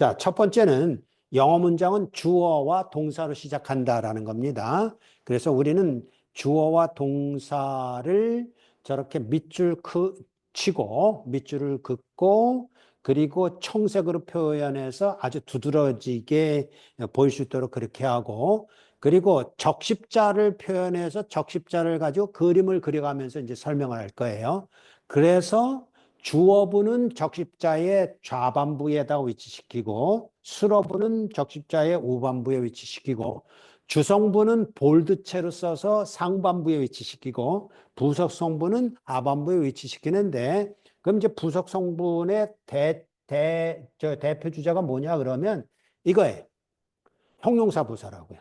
자, 첫 번째는 영어 문장은 주어와 동사로 시작한다라는 겁니다. 그래서 우리는 주어와 동사를 저렇게 밑줄을 긋고 그리고 청색으로 표현해서 아주 두드러지게 보일 수 있도록 그렇게 하고 그리고 적십자를 표현해서 적십자를 가지고 그림을 그려가면서 이제 설명을 할 거예요. 그래서 주어부는 적십자의 좌반부에다 위치시키고 수어부는 적십자의 우반부에 위치시키고 주성부는 볼드체로 써서 상반부에 위치시키고 부속성부는 하반부에 위치시키는데 그럼 이제 부속성분의 대표 주자가 뭐냐 그러면 이거예요. 형용사 부사라고요.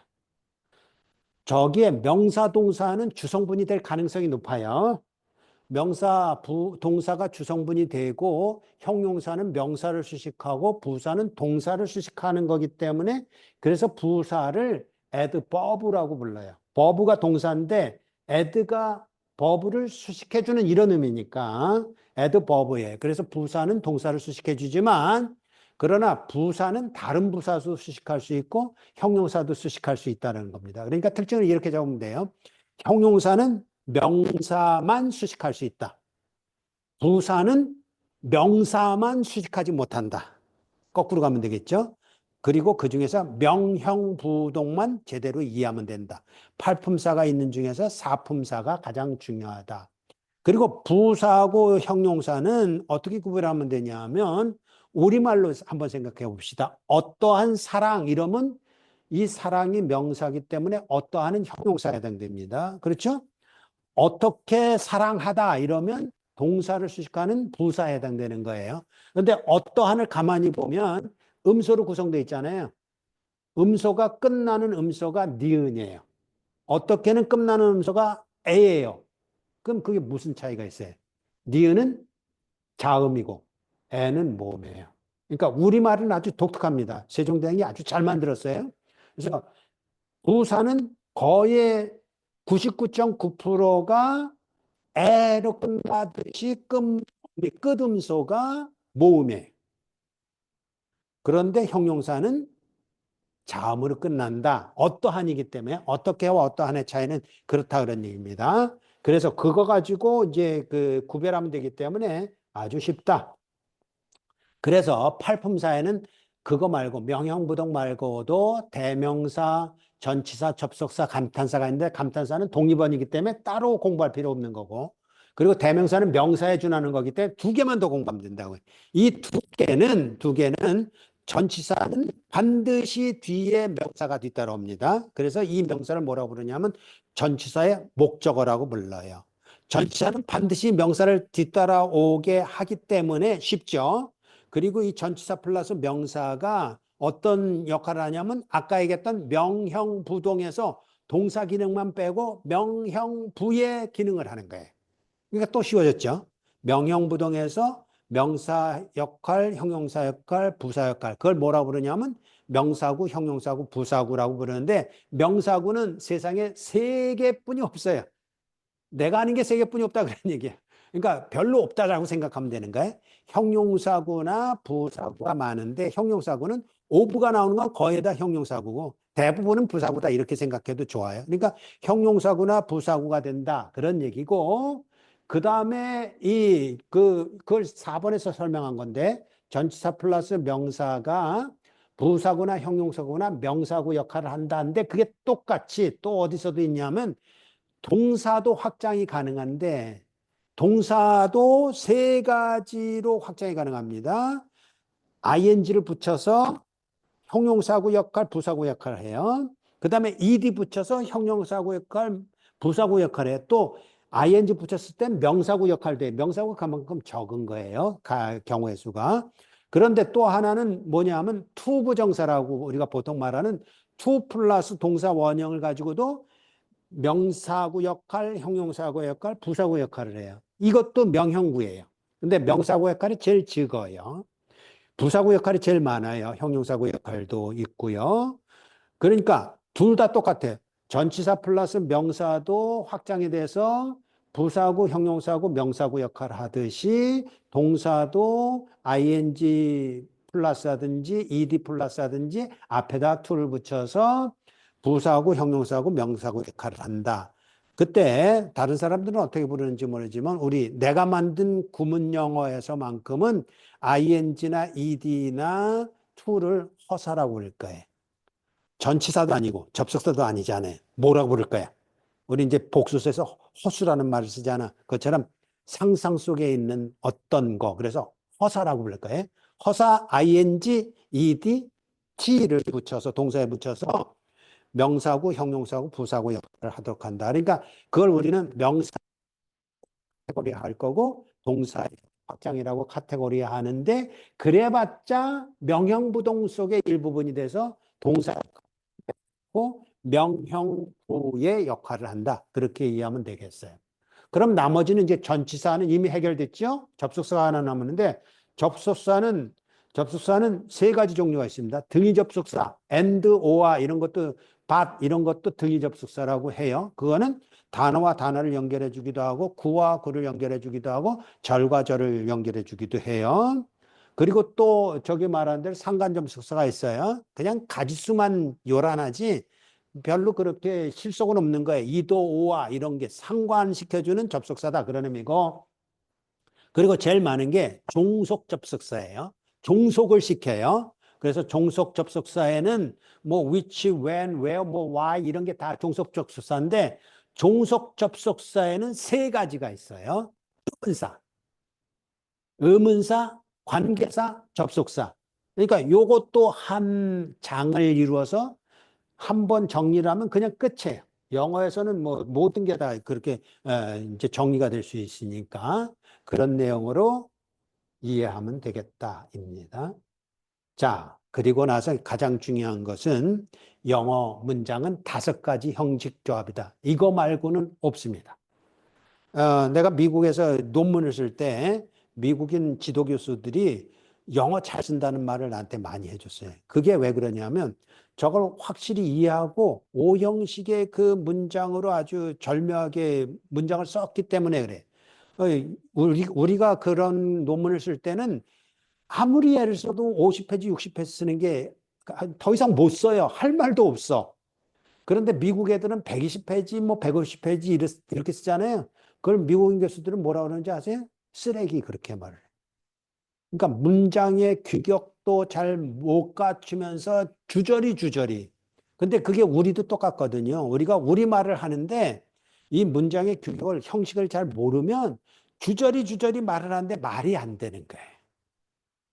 저기에 명사 동사는 주성분이 될 가능성이 높아요. 동사가 주성분이 되고 형용사는 명사를 수식하고 부사는 동사를 수식하는 거기 때문에 그래서 부사를 addverb라고 불러요. verb가 동사인데 add가 verb를 수식해주는 이런 의미니까 addverb예요. 그래서 부사는 동사를 수식해주지만 그러나 부사는 다른 부사도 수식할 수 있고 형용사도 수식할 수 있다는 겁니다. 그러니까 특징을 이렇게 적으면 돼요. 형용사는 명사만 수식할 수 있다. 부사는 명사만 수식하지 못한다. 거꾸로 가면 되겠죠? 그리고 그 중에서 명형부동만 제대로 이해하면 된다. 팔품사가 있는 중에서 사품사가 가장 중요하다. 그리고 부사하고 형용사는 어떻게 구별하면 되냐면 우리말로 한번 생각해 봅시다. 어떠한 사랑 이러면 이 사랑이 명사이기 때문에 어떠한은 형용사에 해당됩니다. 그렇죠? 어떻게 사랑하다 이러면 동사를 수식하는 부사에 해당되는 거예요. 그런데 어떠한을 가만히 보면 음소로 구성되어 있잖아요. 음소가 끝나는 음소가 니은이에요. 어떻게는 끝나는 음소가 에예요. 그럼 그게 무슨 차이가 있어요? 니은은 자음이고 에는 모음이에요. 그러니까 우리말은 아주 독특합니다. 세종대왕이 아주 잘 만들었어요. 그래서 부사는 거의 99.9%가 에로 끝나듯이 끝음소가 모음이에요. 그런데 형용사는 자음으로 끝난다. 어떠한이기 때문에 어떻게와 어떠한의 차이는 그렇다 그런 얘기입니다. 그래서 그거 가지고 이제 그 구별하면 되기 때문에 아주 쉽다. 그래서 팔품사에는 그거 말고 명형부동 말고도 대명사, 전치사, 접속사, 감탄사가 있는데 감탄사는 독립어이기 때문에 따로 공부할 필요 없는 거고 그리고 대명사는 명사에 준하는 거기 때문에 두 개만 더 공부하면 된다고요. 이 두 개는 전치사는 반드시 뒤에 명사가 뒤따라옵니다. 그래서 이 명사를 뭐라고 부르냐면 전치사의 목적어라고 불러요. 전치사는 반드시 명사를 뒤따라오게 하기 때문에 쉽죠. 그리고 이 전치사 플러스 명사가 어떤 역할을 하냐면 아까 얘기했던 명형부동에서 동사 기능만 빼고 명형부의 기능을 하는 거예요. 그러니까 또 쉬워졌죠. 명형부동에서 명사 역할, 형용사 역할, 부사 역할. 그걸 뭐라고 부르냐면 명사구, 형용사구, 부사구라고 부르는데 명사구는 세상에 세 개뿐이 없어요. 내가 아는 게 세 개뿐이 없다 그런 얘기야. 그러니까 별로 없다라고 생각하면 되는 거예요. 형용사구나 부사구가 많은데 형용사구는 오브가 나오는 건 거의 다 형용사구고 대부분은 부사구다 이렇게 생각해도 좋아요. 그러니까 형용사구나 부사구가 된다 그런 얘기고 그 다음에 그걸 4번에서 설명한 건데 전치사 플러스 명사가 부사구나 형용사구나 명사구 역할을 한다는데 그게 똑같이 또 어디서도 있냐면 동사도 확장이 가능한데 동사도 세 가지로 확장이 가능합니다. ing를 붙여서 형용사구 역할, 부사구 역할을 해요. 그 다음에 ed 붙여서 형용사구 역할, 부사구 역할을 해요. 또 ing 붙였을 땐 명사구 역할도 해요. 명사구가 그만큼 적은 거예요. 경우의 수가. 그런데 또 하나는 뭐냐면 to 부정사라고 우리가 보통 말하는 to 플러스 동사 원형을 가지고도 명사구 역할, 형용사구 역할, 부사구 역할을 해요. 이것도 명형구예요. 근데 명사구 역할이 제일 적어요. 부사구 역할이 제일 많아요. 형용사구 역할도 있고요. 그러니까 둘 다 똑같아요. 전치사 플러스 명사도 확장이 돼서 부사구, 형용사구, 명사구 역할을 하듯이 동사도 ing 플러스 하든지 ed 플러스 하든지 앞에다 to를 붙여서 부사하고 형용사하고 명사하고 역할을 한다. 그때 다른 사람들은 어떻게 부르는지 모르지만 내가 만든 구문 영어에서만큼은 ing나 ed나 to를 허사라고 부를 거예요. 전치사도 아니고 접속사도 아니잖아요. 뭐라고 부를 거야? 우리 이제 복수에서 허수라는 말을 쓰잖아. 그것처럼 상상 속에 있는 어떤 거. 그래서 허사라고 부를 거예요. 허사 ing, ed, t를 붙여서 동사에 붙여서 명사고 형용사고 부사고 역할을 하도록 한다. 그러니까 그걸 우리는 명사 카테고리 할 거고 동사 확장이라고 카테고리 하는데 그래봤자 명형부동 속의 일부분이 돼서 동사 명형부의 역할을 한다. 그렇게 이해하면 되겠어요. 그럼 나머지는 이제 전치사는 이미 해결됐죠? 접속사가 하나 남았는데 접속사는 세 가지 종류가 있습니다. 등위 접속사, and, or 이런 것도 but 이런 것도 등위 접속사라고 해요. 그거는 단어와 단어를 연결해 주기도 하고 구와 구를 연결해 주기도 하고 절과 절을 연결해 주기도 해요. 그리고 또 저기 말하는 대로 상관 접속사가 있어요. 그냥 가지수만 요란하지 별로 그렇게 실속은 없는 거예요. 이도 오와 이런 게 상관시켜주는 접속사다 그런 의미고 그리고 제일 많은 게 종속 접속사예요. 종속을 시켜요. 그래서 종속 접속사에는 뭐 which, when, where, 뭐 why 이런 게 다 종속 접속사인데 종속 접속사에는 세 가지가 있어요. 의문사, 관계사, 접속사. 그러니까 요것도 한 장을 이루어서 한 번 정리를 하면 그냥 끝이에요. 영어에서는 뭐 모든 게 다 그렇게 이제 정리가 될 수 있으니까 그런 내용으로 이해하면 되겠다입니다. 자, 그리고 나서 가장 중요한 것은 영어 문장은 5가지 형식 조합이다. 이거 말고는 없습니다. 내가 미국에서 논문을 쓸 때 미국인 지도 교수들이 영어 잘 쓴다는 말을 나한테 많이 해줬어요. 그게 왜 그러냐면 저걸 확실히 이해하고 오형식의 그 문장으로 아주 절묘하게 문장을 썼기 때문에 그래. 우리가 그런 논문을 쓸 때는 아무리 애를 써도 50페이지, 60페이지 쓰는 게 더 이상 못 써요. 할 말도 없어. 그런데 미국 애들은 120페이지, 뭐 150페이지 이렇게 쓰잖아요. 그걸 미국인 교수들은 뭐라 그러는지 아세요? 쓰레기 그렇게 말을 해요. 그러니까 문장의 규격도 잘 못 갖추면서 주저리. 근데 그게 우리도 똑같거든요. 우리가 우리말을 하는데 이 문장의 규격을, 형식을 잘 모르면 주저리 말을 하는데 말이 안 되는 거예요.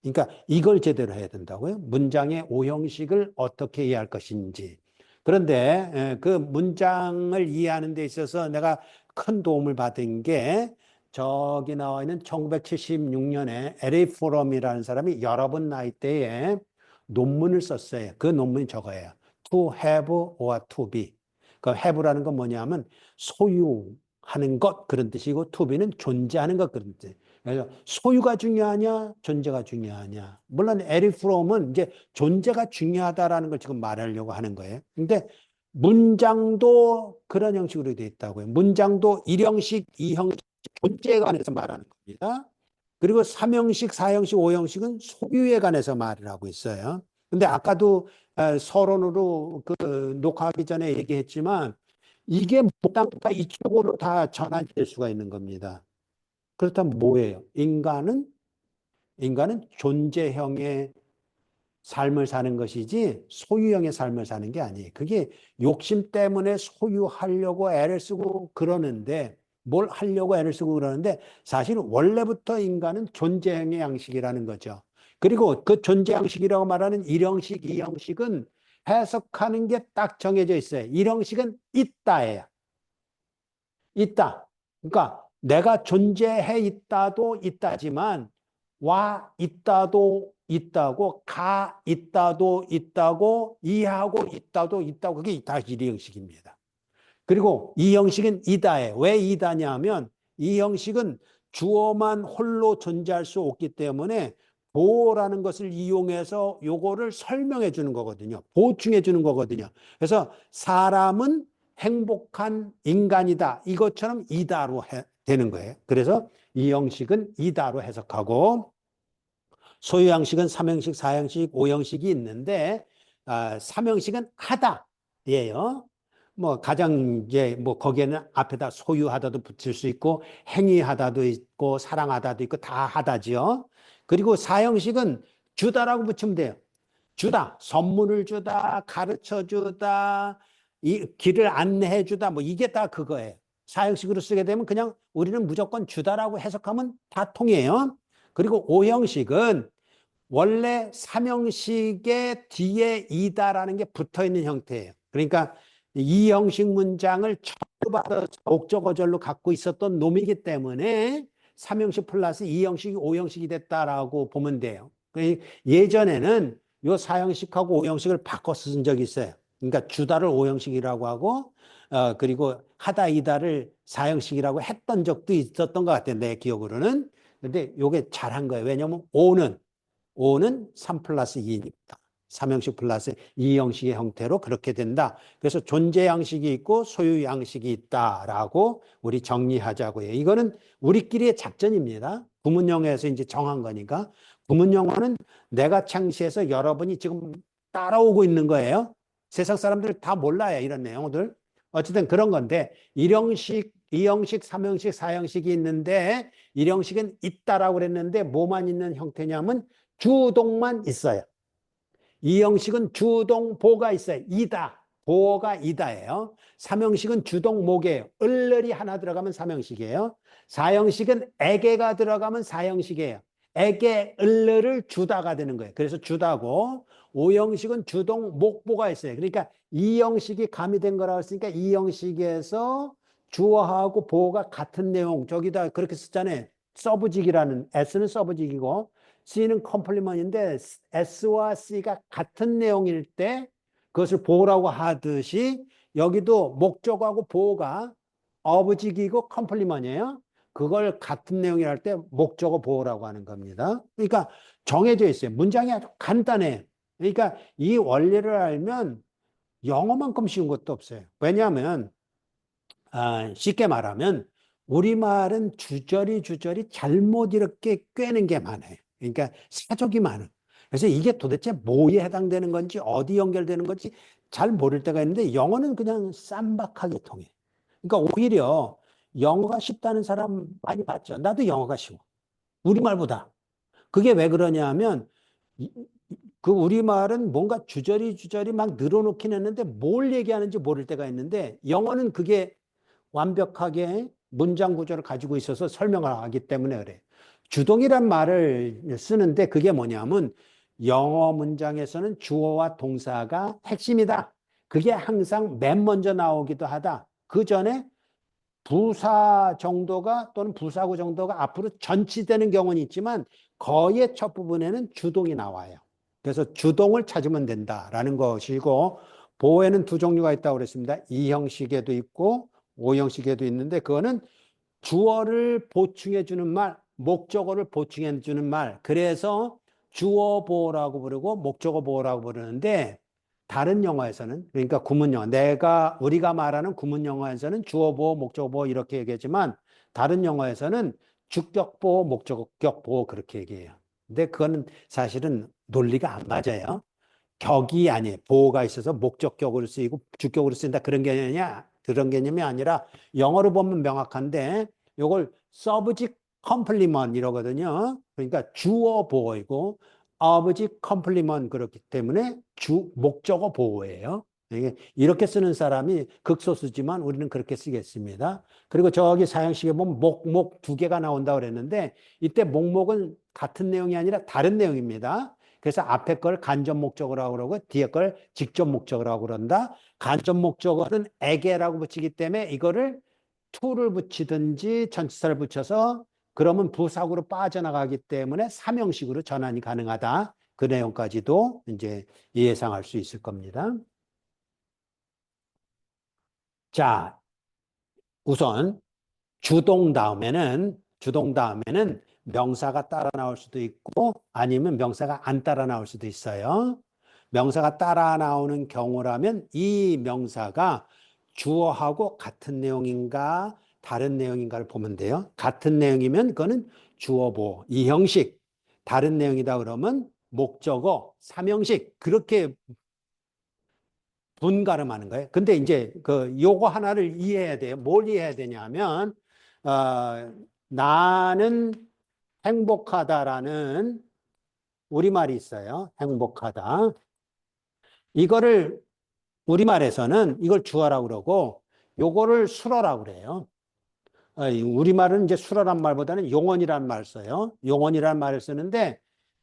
그러니까 이걸 제대로 해야 된다고요. 문장의 오형식을 어떻게 이해할 것인지. 그런데 그 문장을 이해하는 데 있어서 내가 큰 도움을 받은 게 저기 나와 있는 1976년에 LA 포럼이라는 사람이 여러 번 나이대에 논문을 썼어요. 그 논문이 저거예요. To have or to be. 그 have라는 건 뭐냐면 소유하는 것 그런 뜻이고 to be는 존재하는 것 그런 뜻이에요. 그래서 소유가 중요하냐, 존재가 중요하냐. 물론 에릭 프롬은 이제 존재가 중요하다라는 걸 지금 말하려고 하는 거예요. 근데 문장도 그런 형식으로 되어 있다고요. 문장도 1형식, 2형식, 존재에 관해서 말하는 겁니다. 그리고 3형식, 4형식, 5형식은 소유에 관해서 말을 하고 있어요. 근데 아까도 서론으로 그 녹화하기 전에 얘기했지만 이게 뭐다 이쪽으로 다 전환될 수가 있는 겁니다. 그렇다면 뭐예요? 인간은 존재형의 삶을 사는 것이지 소유형의 삶을 사는 게 아니에요. 그게 욕심 때문에 소유하려고 애를 쓰고 그러는데 뭘 하려고 애를 쓰고 그러는데 사실 원래부터 인간은 존재형의 양식이라는 거죠. 그리고 그 존재 양식이라고 말하는 1형식, 2형식은 해석하는 게 딱 정해져 있어요. 1형식은 있다예요. 있다. 그러니까 내가 존재해 있다도 있다지만 와 있다도 있다고 가 있다도 있다고 이해하고 있다도 있다고 그게 다 이 형식입니다. 그리고 이 형식은 이다에 왜 이다냐 하면 이 형식은 주어만 홀로 존재할 수 없기 때문에 보라는 것을 이용해서 요거를 설명해 주는 거거든요. 보충해 주는 거거든요. 그래서 사람은 행복한 인간이다. 이것처럼 이다로 되는 거예요. 그래서 이 형식은 이다로 해석하고 소유 형식은 3형식, 4형식, 5형식이 있는데, 3형식은 하다예요. 뭐 가장 이제 뭐 거기에는 앞에다 소유하다도 붙일 수 있고 행위하다도 있고 사랑하다도 있고 다 하다지요. 그리고 4형식은 주다라고 붙이면 돼요. 주다, 선물을 주다, 가르쳐 주다, 이 길을 안내해 주다, 뭐 이게 다 그거예요. 사형식으로 쓰게 되면 그냥 우리는 무조건 주다라고 해석하면 다 통해요. 그리고 5형식은 원래 3형식의 뒤에 이다라는 게 붙어 있는 형태예요. 그러니까 이 형식 문장을 처음받아 목적어절로 갖고 있었던 놈이기 때문에 3형식 플러스 2형식이 5형식이 됐다라고 보면 돼요. 예전에는 요 4형식하고 5형식을 바꿔 쓴 적이 있어요. 그러니까 주다를 5형식이라고 하고 그리고 하다 이다를 4형식이라고 했던 적도 있었던 것 같아요. 내 기억으로는. 근데 요게 잘한 거예요. 왜냐하면 5는 3 플러스 2입니다. 3형식 플러스 2형식의 형태로 그렇게 된다. 그래서 존재 양식이 있고 소유 양식이 있다라고 우리 정리하자고요. 이거는 우리끼리의 작전입니다. 구문영어에서 이제 정한 거니까. 구문영어는 내가 창시해서 여러분이 지금 따라오고 있는 거예요. 세상 사람들 다 몰라요. 이런 내용들. 어쨌든 그런 건데 1형식, 2형식, 3형식, 4형식이 있는데 1형식은 있다라고 그랬는데 뭐만 있는 형태냐면 주동만 있어요. 이 형식은 주동 보가 있어요. 이다. 보가 이다예요. 3형식은 주동 목이에요. 을을이 하나 들어가면 3형식이에요. 4형식은 에게가 들어가면 4형식이에요. 에게 을을을 주다가 되는 거예요. 그래서 주다고 5형식은 주동 목보가 있어요. 그러니까 이 형식이 가미된 거라고 했으니까 이 형식에서 주어하고 보호가 같은 내용 저기다 그렇게 썼잖아요. 서브직이라는 S는 서브직이고 C는 컴플리먼트인데 S와 C가 같은 내용일 때 그것을 보호라고 하듯이 여기도 목적하고 보호가 어브직이고 컴플리먼트예요. 그걸 같은 내용이라 할 때 목적어 보호라고 하는 겁니다. 그러니까 정해져 있어요. 문장이 아주 간단해요. 그러니까 이 원리를 알면 영어만큼 쉬운 것도 없어요. 왜냐하면 쉽게 말하면 우리말은 주저리 잘못 이렇게 꿰는 게 많아요. 그러니까 사족이 많은. 그래서 이게 도대체 뭐에 해당되는 건지 어디 연결되는 건지 잘 모를 때가 있는데 영어는 그냥 쌈박하게 통해. 그러니까 오히려 영어가 쉽다는 사람 많이 봤죠. 나도 영어가 쉬워. 우리말보다. 그게 왜 그러냐 하면 그 우리말은 뭔가 주저리 막 늘어놓긴 했는데 뭘 얘기하는지 모를 때가 있는데 영어는 그게 완벽하게 문장 구조를 가지고 있어서 설명을 하기 때문에 그래. 주동이란 말을 쓰는데 그게 뭐냐면 영어 문장에서는 주어와 동사가 핵심이다. 그게 항상 맨 먼저 나오기도 하다. 그 전에 부사 정도가 또는 부사구 정도가 앞으로 전치되는 경우는 있지만 거의 첫 부분에는 주동이 나와요. 그래서 주동을 찾으면 된다라는 것이고 보호에는 두 종류가 있다고 그랬습니다. 이 형식에도 있고 오 형식에도 있는데 그거는 주어를 보충해 주는 말, 목적어를 보충해 주는 말. 그래서 주어 보호라고 부르고 목적어 보호라고 부르는데 다른 영어에서는 그러니까 구문 영어 우리가 말하는 구문 영어에서는 주어 보호, 목적어 보호 이렇게 얘기하지만 다른 영어에서는 주격 보호, 목적격 보호 그렇게 얘기해요. 근데 그거는 사실은 논리가 안 맞아요. 격이 아니에요. 보호가 있어서 목적격으로 쓰이고 주격으로 쓰인다 그런 개념이 아니라 영어로 보면 명확한데 이걸 서브직 컴플리먼 이러거든요. 그러니까 주어 보호이고 어브직 컴플리먼 그렇기 때문에 목적어 보호예요. 이렇게 쓰는 사람이 극소수지만 우리는 그렇게 쓰겠습니다. 그리고 저기 사형식에 보면 목목 두 개가 나온다고 그랬는데 이때 목목은 같은 내용이 아니라 다른 내용입니다. 그래서 앞에 걸 간접 목적어라고 그러고 뒤에 걸 직접 목적어라고 그런다. 간접 목적어는 에게라고 붙이기 때문에 이거를 to를 붙이든지 전치사를 붙여서 그러면 부사구로 빠져나가기 때문에 삼형식으로 전환이 가능하다. 그 내용까지도 이제 예상할 수 있을 겁니다. 자, 우선 주동 다음에는 명사가 따라 나올 수도 있고 아니면 명사가 안 따라 나올 수도 있어요. 명사가 따라 나오는 경우라면 이 명사가 주어하고 같은 내용인가 다른 내용인가를 보면 돼요. 같은 내용이면 그거는 주어보 이 형식. 다른 내용이다 그러면 목적어, 삼형식 그렇게 분가름하는 거예요. 근데 이제 요거 하나를 이해해야 돼요. 뭘 이해해야 되냐면 나는 행복하다라는 우리말이 있어요. 행복하다. 이거를 우리말에서는 이걸 주어라고 그러고 요거를 수어라고 그래요. 우리말은 이제 수어란 말보다는 용언이라는 말을 써요. 용언이라는 말을 쓰는데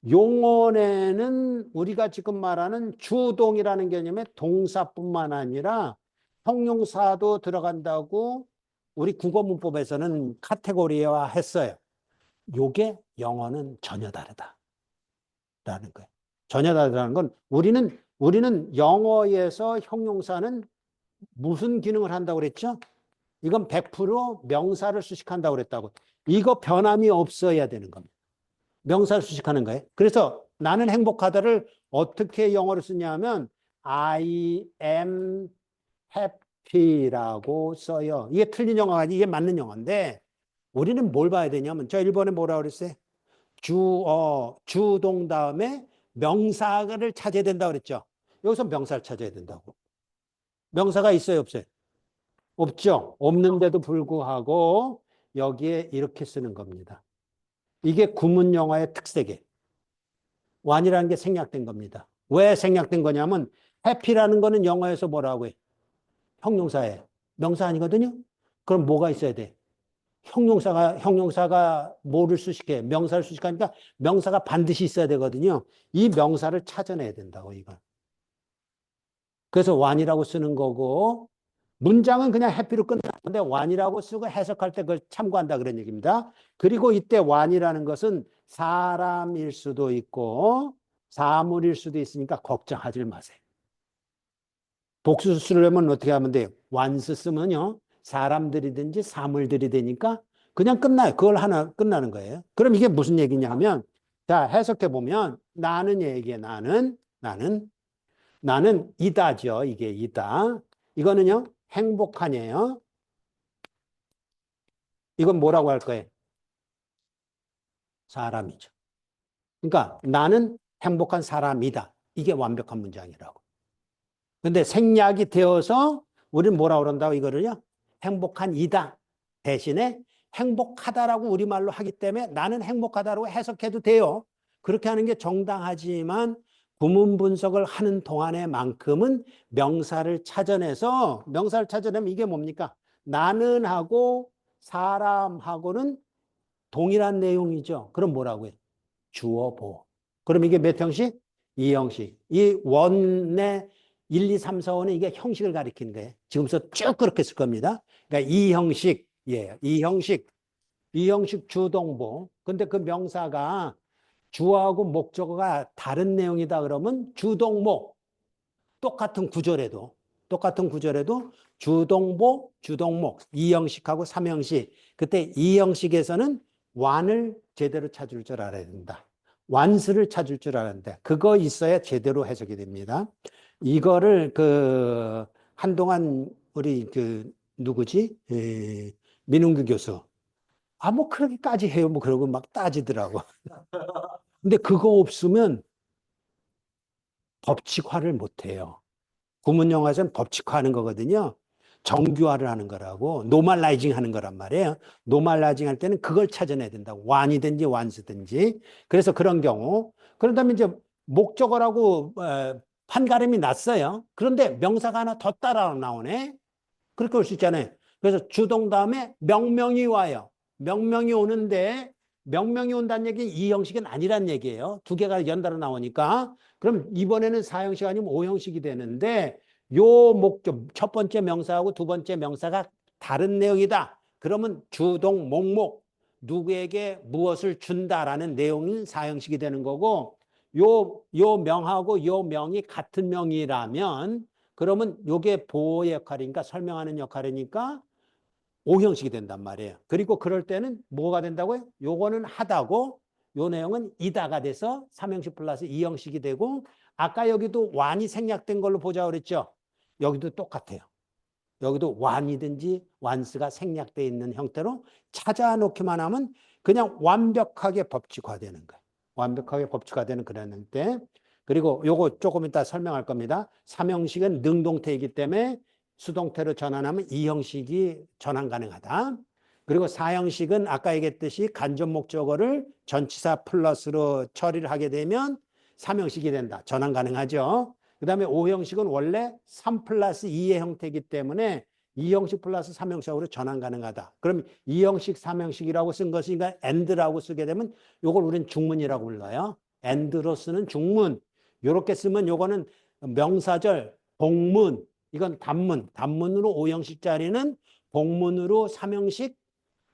용언에는 우리가 지금 말하는 주동이라는 개념의 동사뿐만 아니라 형용사도 들어간다고 우리 국어문법에서는 카테고리화 했어요. 요게 영어는 전혀 다르다라는 거예요. 전혀 다르다는 건 우리는 영어에서 형용사는 무슨 기능을 한다고 그랬죠? 이건 100% 명사를 수식한다고 그랬다고. 이거 변함이 없어야 되는 겁니다. 명사를 수식하는 거예요. 그래서 나는 행복하다를 어떻게 영어로 쓰냐면 I am happy라고 써요. 이게 틀린 영어가 아니고 이게 맞는 영어인데 우리는 뭘 봐야 되냐면 저 일본에 뭐라고 그랬어요? 주동 다음에 명사를 찾아야 된다고 그랬죠. 여기서 명사를 찾아야 된다고. 명사가 있어요, 없어요? 없죠. 없는데도 불구하고 여기에 이렇게 쓰는 겁니다. 이게 구문 영어의 특색이에요. 완이라는 게 생략된 겁니다. 왜 생략된 거냐면 해피라는 거는 영어에서 뭐라고 해? 형용사예요. 명사 아니거든요. 그럼 뭐가 있어야 돼? 형용사가 뭐를 수식해? 명사를 수식하니까 명사가 반드시 있어야 되거든요. 이 명사를 찾아내야 된다고, 이건. 그래서 완이라고 쓰는 거고, 문장은 그냥 해피로 끝나는데 완이라고 쓰고 해석할 때 그걸 참고한다 그런 얘기입니다. 그리고 이때 완이라는 것은 사람일 수도 있고 사물일 수도 있으니까 걱정하지 마세요. 복수 쓰려면 어떻게 하면 돼요? 완스 쓰면요. 사람들이든지 사물들이 되니까 그냥 끝나요. 그걸 하나 끝나는 거예요. 그럼 이게 무슨 얘기냐면 자, 해석해 보면 나는 얘기해. 나는 이다죠. 이게 이다. 이거는요. 행복하네요. 이건 뭐라고 할 거예요? 사람이죠. 그러니까 나는 행복한 사람이다. 이게 완벽한 문장이라고. 근데 생략이 되어서 우리는 뭐라고 그런다고 이거를요? 행복한 이다. 대신에 행복하다라고 우리말로 하기 때문에 나는 행복하다라고 해석해도 돼요. 그렇게 하는 게 정당하지만 구문 분석을 하는 동안에만큼은 명사를 찾아내면 이게 뭡니까? 나는 하고 사람하고는 동일한 내용이죠. 그럼 뭐라고 해? 주어 보어. 그럼 이게 몇 형식? 이 형식. 이 원의 1, 2, 3, 4, 5는 이게 형식을 가리키는 거예요. 지금부터 쭉 그렇게 쓸 겁니다. 그러니까 이 형식, 예, 이 형식 주동보. 근데 그 명사가 주어하고 목적어가 다른 내용이다 그러면 주동목. 똑같은 구절에도 주동보, 주동목, 이형식하고 삼형식. 그때 이형식에서는 완을 제대로 찾을 줄 알아야 된다. 완수를 찾을 줄 알아야 된다. 그거 있어야 제대로 해석이 됩니다. 이거를 한동안 우리 누구지? 민웅규 교수. 뭐 그렇게까지 해요. 뭐 그러고 막 따지더라고. 근데 그거 없으면 법칙화를 못 해요. 구문영어에서는 법칙화하는 거거든요. 정규화를 하는 거라고 노멀라이징 하는 거란 말이에요. 노멀라이징 할 때는 그걸 찾아내야 된다. 완이든지 완수든지. 그래서 그런 경우. 그런다면 이제 목적어라고 판가름이 났어요. 그런데 명사가 하나 더 따라 나오네. 그렇게 올 수 있잖아요. 그래서 주동 다음에 명명이 와요. 명명이 오는데 명명이 온다는 얘기는 이 형식은 아니란 얘기예요. 두 개가 연달아 나오니까. 그럼 이번에는 4형식 아니면 5형식이 되는데 요 목적 첫 번째 명사하고 두 번째 명사가 다른 내용이다. 그러면 주동 목목 누구에게 무엇을 준다라는 내용인 4형식이 되는 거고 요 명하고 요 명이 같은 명이라면 그러면 요게 보호의 역할이니까 설명하는 역할이니까 5형식이 된단 말이에요. 그리고 그럴 때는 뭐가 된다고요? 요거는 하다고 요 내용은 이다가 돼서 3형식 플러스 2형식이 되고 아까 여기도 완이 생략된 걸로 보자 그랬죠? 여기도 똑같아요. 여기도 완이든지 완스가 생략되어 있는 형태로 찾아놓기만 하면 그냥 완벽하게 법칙화되는 거예요. 완벽하게 법칙화 되는 그런 형태. 그리고 요거 조금 이따 설명할 겁니다. 3형식은 능동태이기 때문에 수동태로 전환하면 이 형식이 전환 가능하다. 그리고 4형식은 아까 얘기했듯이 간접 목적어를 전치사 플러스로 처리를 하게 되면 3형식이 된다. 전환 가능하죠. 그 다음에 5형식은 원래 3 플러스 2의 형태이기 때문에 2형식 플러스 3형식으로 전환 가능하다. 그럼 2형식, 3형식이라고 쓴 것이니까 and라고 쓰게 되면 요걸 우리는 중문이라고 불러요. and로 쓰는 중문. 요렇게 쓰면 요거는 명사절, 복문, 이건 단문. 단문으로 5형식짜리는 복문으로 3형식,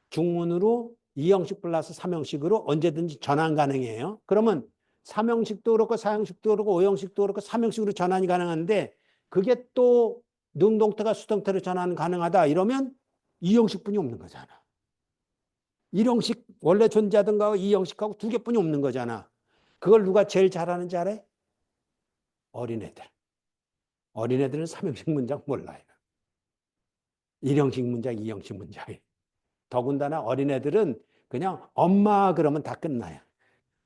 중문으로 2형식 플러스 3형식으로 언제든지 전환 가능해요. 그러면 3형식도 그렇고 4형식도 그렇고 5형식도 그렇고 3형식으로 전환이 가능한데 그게 또 능동태가 수동태로 전환 가능하다 이러면 2형식뿐이 없는 거잖아. 1형식 원래 존재하던 거하고 2형식하고 두 개뿐이 없는 거잖아. 그걸 누가 제일 잘하는지 알아요? 어린애들. 어린애들은 3형식 문장 몰라요. 1형식 문장, 2형식 문장이에요. 더군다나 어린애들은 그냥 엄마 그러면 다 끝나요.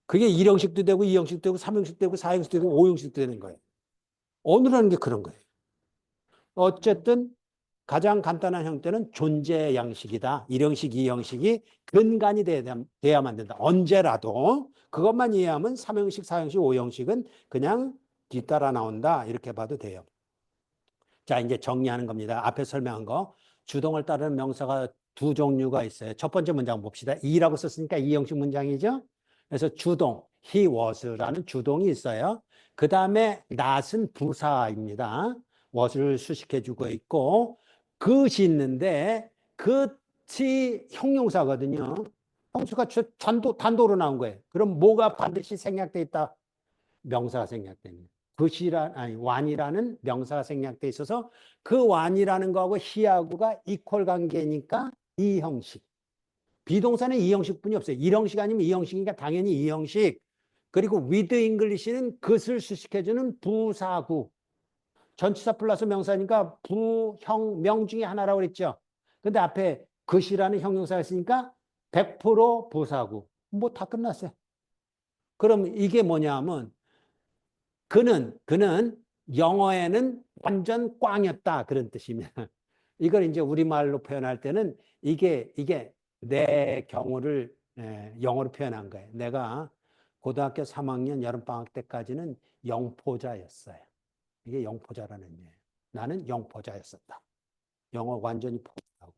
그게 1형식도 되고 2형식도 되고 3형식도 되고 4형식도 되고 5형식도 되는 거예요. 언어라는 게 그런 거예요. 어쨌든 가장 간단한 형태는 존재 양식이다. 1형식, 2형식이 근간이 돼야만 된다. 언제라도 그것만 이해하면 3형식, 4형식, 5형식은 그냥 뒤따라 나온다. 이렇게 봐도 돼요. 자, 이제 정리하는 겁니다. 앞에 설명한 거. 주동을 따르는 명사가 두 종류가 있어요. 첫 번째 문장 봅시다. 이라고 썼으니까 2형식 문장이죠. 그래서 주동, he was라는 주동이 있어요. 그 다음에 not은 부사입니다. was를 수식해주고 있고 그것이 있는데 그것이 형용사거든요. 형수가 단도로 나온 거예요. 그럼 뭐가 반드시 생략돼 있다? 명사가 생략됩니다. 완이라는 명사가 생략돼 있어서 그 완이라는 거하고 he하고가 이퀄 관계니까 이 형식. 비동사는 이 형식뿐이 없어요. 1형식 아니면 이 형식이니까 당연히 이 형식. 그리고 with English는 그것을 수식해주는 부사구. 전치사 플러스 명사니까 부, 형, 명 중에 하나라고 그랬죠. 근데 앞에 그것이라는 형용사가 있으니까 100% 부사구. 뭐 다 끝났어요. 그럼 이게 뭐냐면 그는 영어에는 완전 꽝이었다. 그런 뜻입니다. 이걸 이제 우리말로 표현할 때는 이게 내 경우를 영어로 표현한 거예요. 내가 고등학교 3학년 여름방학 때까지는 영포자였어요. 이게 영포자라는 얘기예요. 나는 영포자였었다. 영어 완전히 포기하고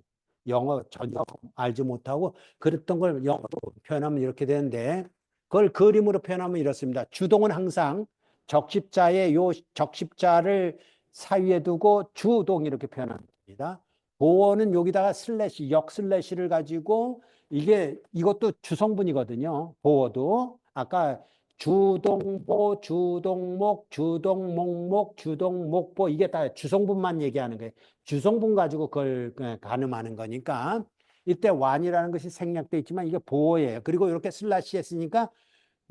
영어 전혀 알지 못하고 그랬던 걸 영어로 표현하면 이렇게 되는데 그걸 그림으로 표현하면 이렇습니다. 주동은 항상 적십자에 요 적십자를 사이에 두고 주동 이렇게 표현합니다. 보어는 여기다가 슬래시, 역슬래시를 가지고 이것도 주성분이거든요. 보어도 아까 주동보, 주동목, 주동목목, 주동목보 이게 다 주성분만 얘기하는 거예요. 주성분 가지고 그걸 가늠하는 거니까 이때 완이라는 것이 생략되어 있지만 이게 보어예요. 그리고 이렇게 슬래시 했으니까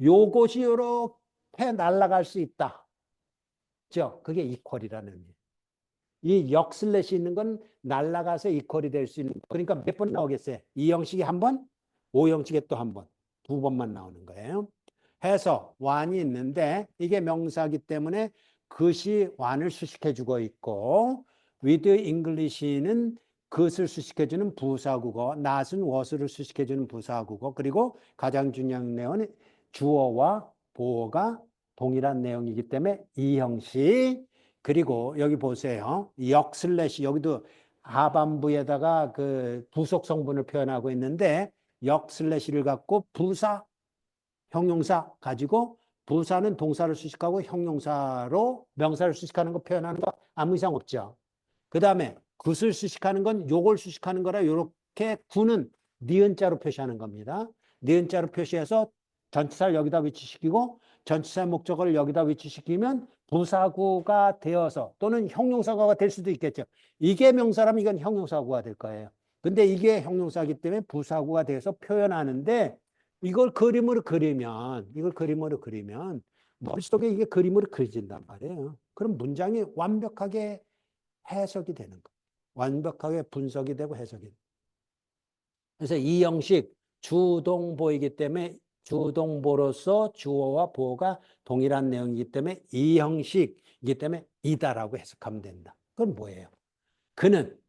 요것이 이렇게 날아갈 수 있다. 그게 이퀄이라는 의미예요. 이 역슬래시 있는 건 날아가서 이퀄이 될 수 있는 그러니까 몇 번 나오겠어요? 2형식이 한 번, 5형식에 또 한 번, 두 번만 나오는 거예요. 해서 완이 있는데 이게 명사이기 때문에 그것이 완을 수식해주고 있고 with English는 그것을 수식해주는 부사구고 not은 was를 수식해주는 부사구고 그리고 가장 중요한 내용은 주어와 보어가 동일한 내용이기 때문에 이 형식 그리고 여기 보세요. 역슬래시 여기도 하반부에다가 그 부속 성분을 표현하고 있는데 역슬래시를 갖고 부사 형용사 가지고 부사는 동사를 수식하고 형용사로 명사를 수식하는 거 표현하는 거 아무 이상 없죠. 그 다음에 굿을 수식하는 건 요걸 수식하는 거라 이렇게 구는 니은자로 표시하는 겁니다. 니은자로 표시해서 전치사를 여기다 위치시키고 전치사 목적어를 여기다 위치시키면 부사구가 되어서 또는 형용사구가 될 수도 있겠죠. 이게 명사라면 이건 형용사구가 될 거예요. 근데 이게 형용사이기 때문에 부사구가 돼서 표현하는데 이걸 그림으로 그리면 머릿속에 이게 그림으로 그려진단 말이에요. 그럼 문장이 완벽하게 해석이 되는 거예요. 완벽하게 분석이 되고 해석이 돼요. 그래서 이 형식 주동보이기 때문에 주동보로서 주어와 보어가 동일한 내용이기 때문에 이 형식이기 때문에 이다라고 해석하면 된다. 그건 뭐예요? 그는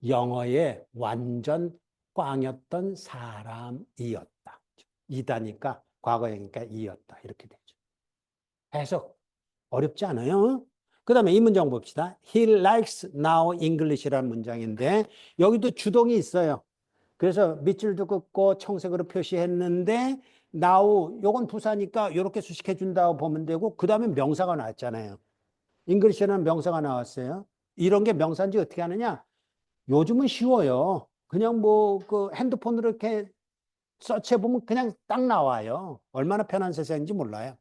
영어에 완전 꽝이었던 사람이었다. 이다니까 과거형이니까 이였다. 이렇게 되죠. 해석 어렵지 않아요? 그 다음에 이 문장 봅시다. He likes now English라는 문장인데 여기도 주동이 있어요. 그래서 밑줄도 긋고 청색으로 표시했는데 now 요건 부사니까 이렇게 수식해 준다고 보면 되고 그 다음에 명사가 나왔잖아요. English라는 명사가 나왔어요. 이런 게 명사인지 어떻게 하느냐? 요즘은 쉬워요. 그냥 뭐 그 핸드폰으로 이렇게 서치해 보면 그냥 딱 나와요. 얼마나 편한 세상인지 몰라요.